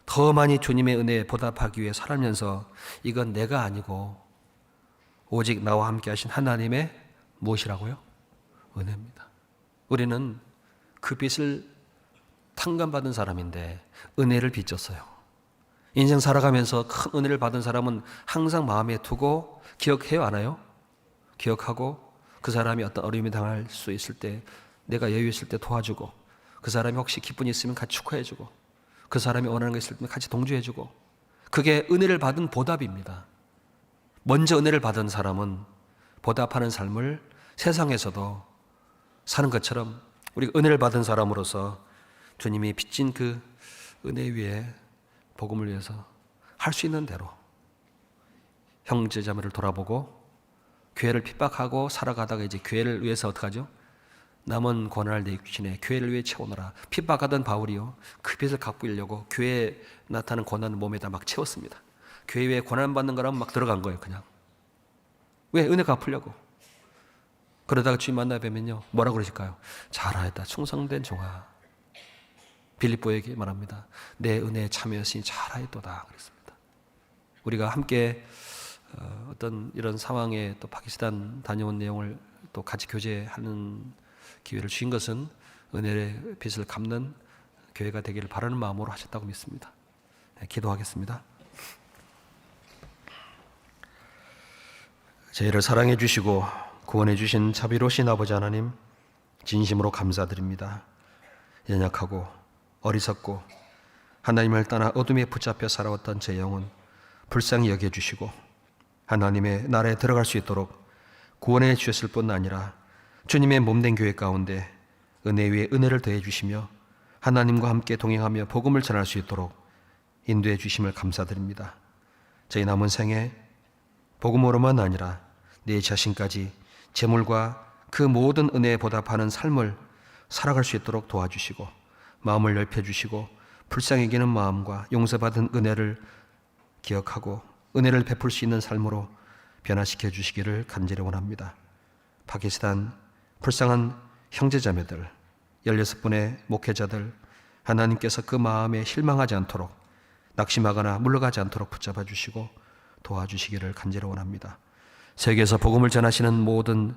더 많이 주님의 은혜에 보답하기 위해 살면서 이건 내가 아니고 오직 나와 함께 하신 하나님의 무엇이라고요? 은혜입니다. 우리는 그 빚을 탕감받은 사람인데 은혜를 빚졌어요. 인생 살아가면서 큰 은혜를 받은 사람은 항상 마음에 두고 기억해요, 안 해요? 기억하고 그 사람이 어떤 어려움이 당할 수 있을 때 내가 여유 있을 때 도와주고 그 사람이 혹시 기쁨이 있으면 같이 축하해주고 그 사람이 원하는 거 있을 때 같이 동조해주고 그게 은혜를 받은 보답입니다. 먼저 은혜를 받은 사람은 보답하는 삶을 세상에서도 사는 것처럼 우리가 은혜를 받은 사람으로서 주님이 빚진 그 은혜 위에 복음을 위해서 할 수 있는 대로 형제자매를 돌아보고 교회를 핍박하고 살아가다가 이제 교회를 위해서 어떡하죠? 남은 고난을 내 육신에 교회를 위해 채우노라. 핍박하던 바울이요 그 빚을 갚으려고 교회에 나타나는 고난을 몸에다 막 채웠습니다. 교회에 고난받는 거라면 막 들어간 거예요. 그냥 왜? 은혜 갚으려고. 그러다가 주님 만나 뵈면요 뭐라고 그러실까요? 잘하였다 충성된 종아. 빌립보에게 말합니다. 내 은혜에 참여하시니 잘하였도다 그랬습니다. 우리가 함께 어떤 이런 상황에 또 파키스탄 다녀온 내용을 또 같이 교제하는 기회를 주신 것은 은혜의 빚을 갚는 교회가 되기를 바라는 마음으로 하셨다고 믿습니다. 네, 기도하겠습니다. 저희를 사랑해 주시고 구원해 주신 자비로우신 아버지 하나님 진심으로 감사드립니다. 연약하고 어리석고 하나님을 떠나 어둠에 붙잡혀 살아왔던 제 영혼 불쌍히 여겨주시고 하나님의 나라에 들어갈 수 있도록 구원해 주셨을 뿐 아니라 주님의 몸된 교회 가운데 은혜 위에 은혜를 더해 주시며 하나님과 함께 동행하며 복음을 전할 수 있도록 인도해 주심을 감사드립니다. 저희 남은 생에 복음으로만 아니라 내 자신까지 재물과 그 모든 은혜에 보답하는 삶을 살아갈 수 있도록 도와주시고 마음을 넓혀주시고 불쌍히 여기는 마음과 용서받은 은혜를 기억하고 은혜를 베풀 수 있는 삶으로 변화시켜 주시기를 간절히 원합니다. 파키스탄 불쌍한 형제자매들 16분의 목회자들 하나님께서 그 마음에 실망하지 않도록 낙심하거나 물러가지 않도록 붙잡아 주시고 도와주시기를 간절히 원합니다. 세계에서 복음을 전하시는 모든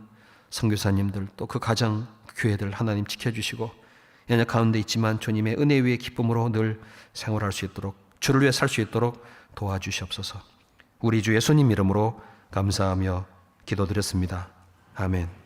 선교사님들 또 그 가정 교회들 하나님 지켜주시고 연약 가운데 있지만 주님의 은혜 위에 기쁨으로 늘 생활할 수 있도록 주를 위해 살 수 있도록 도와주시옵소서. 우리 주 예수님 이름으로 감사하며 기도드렸습니다. 아멘.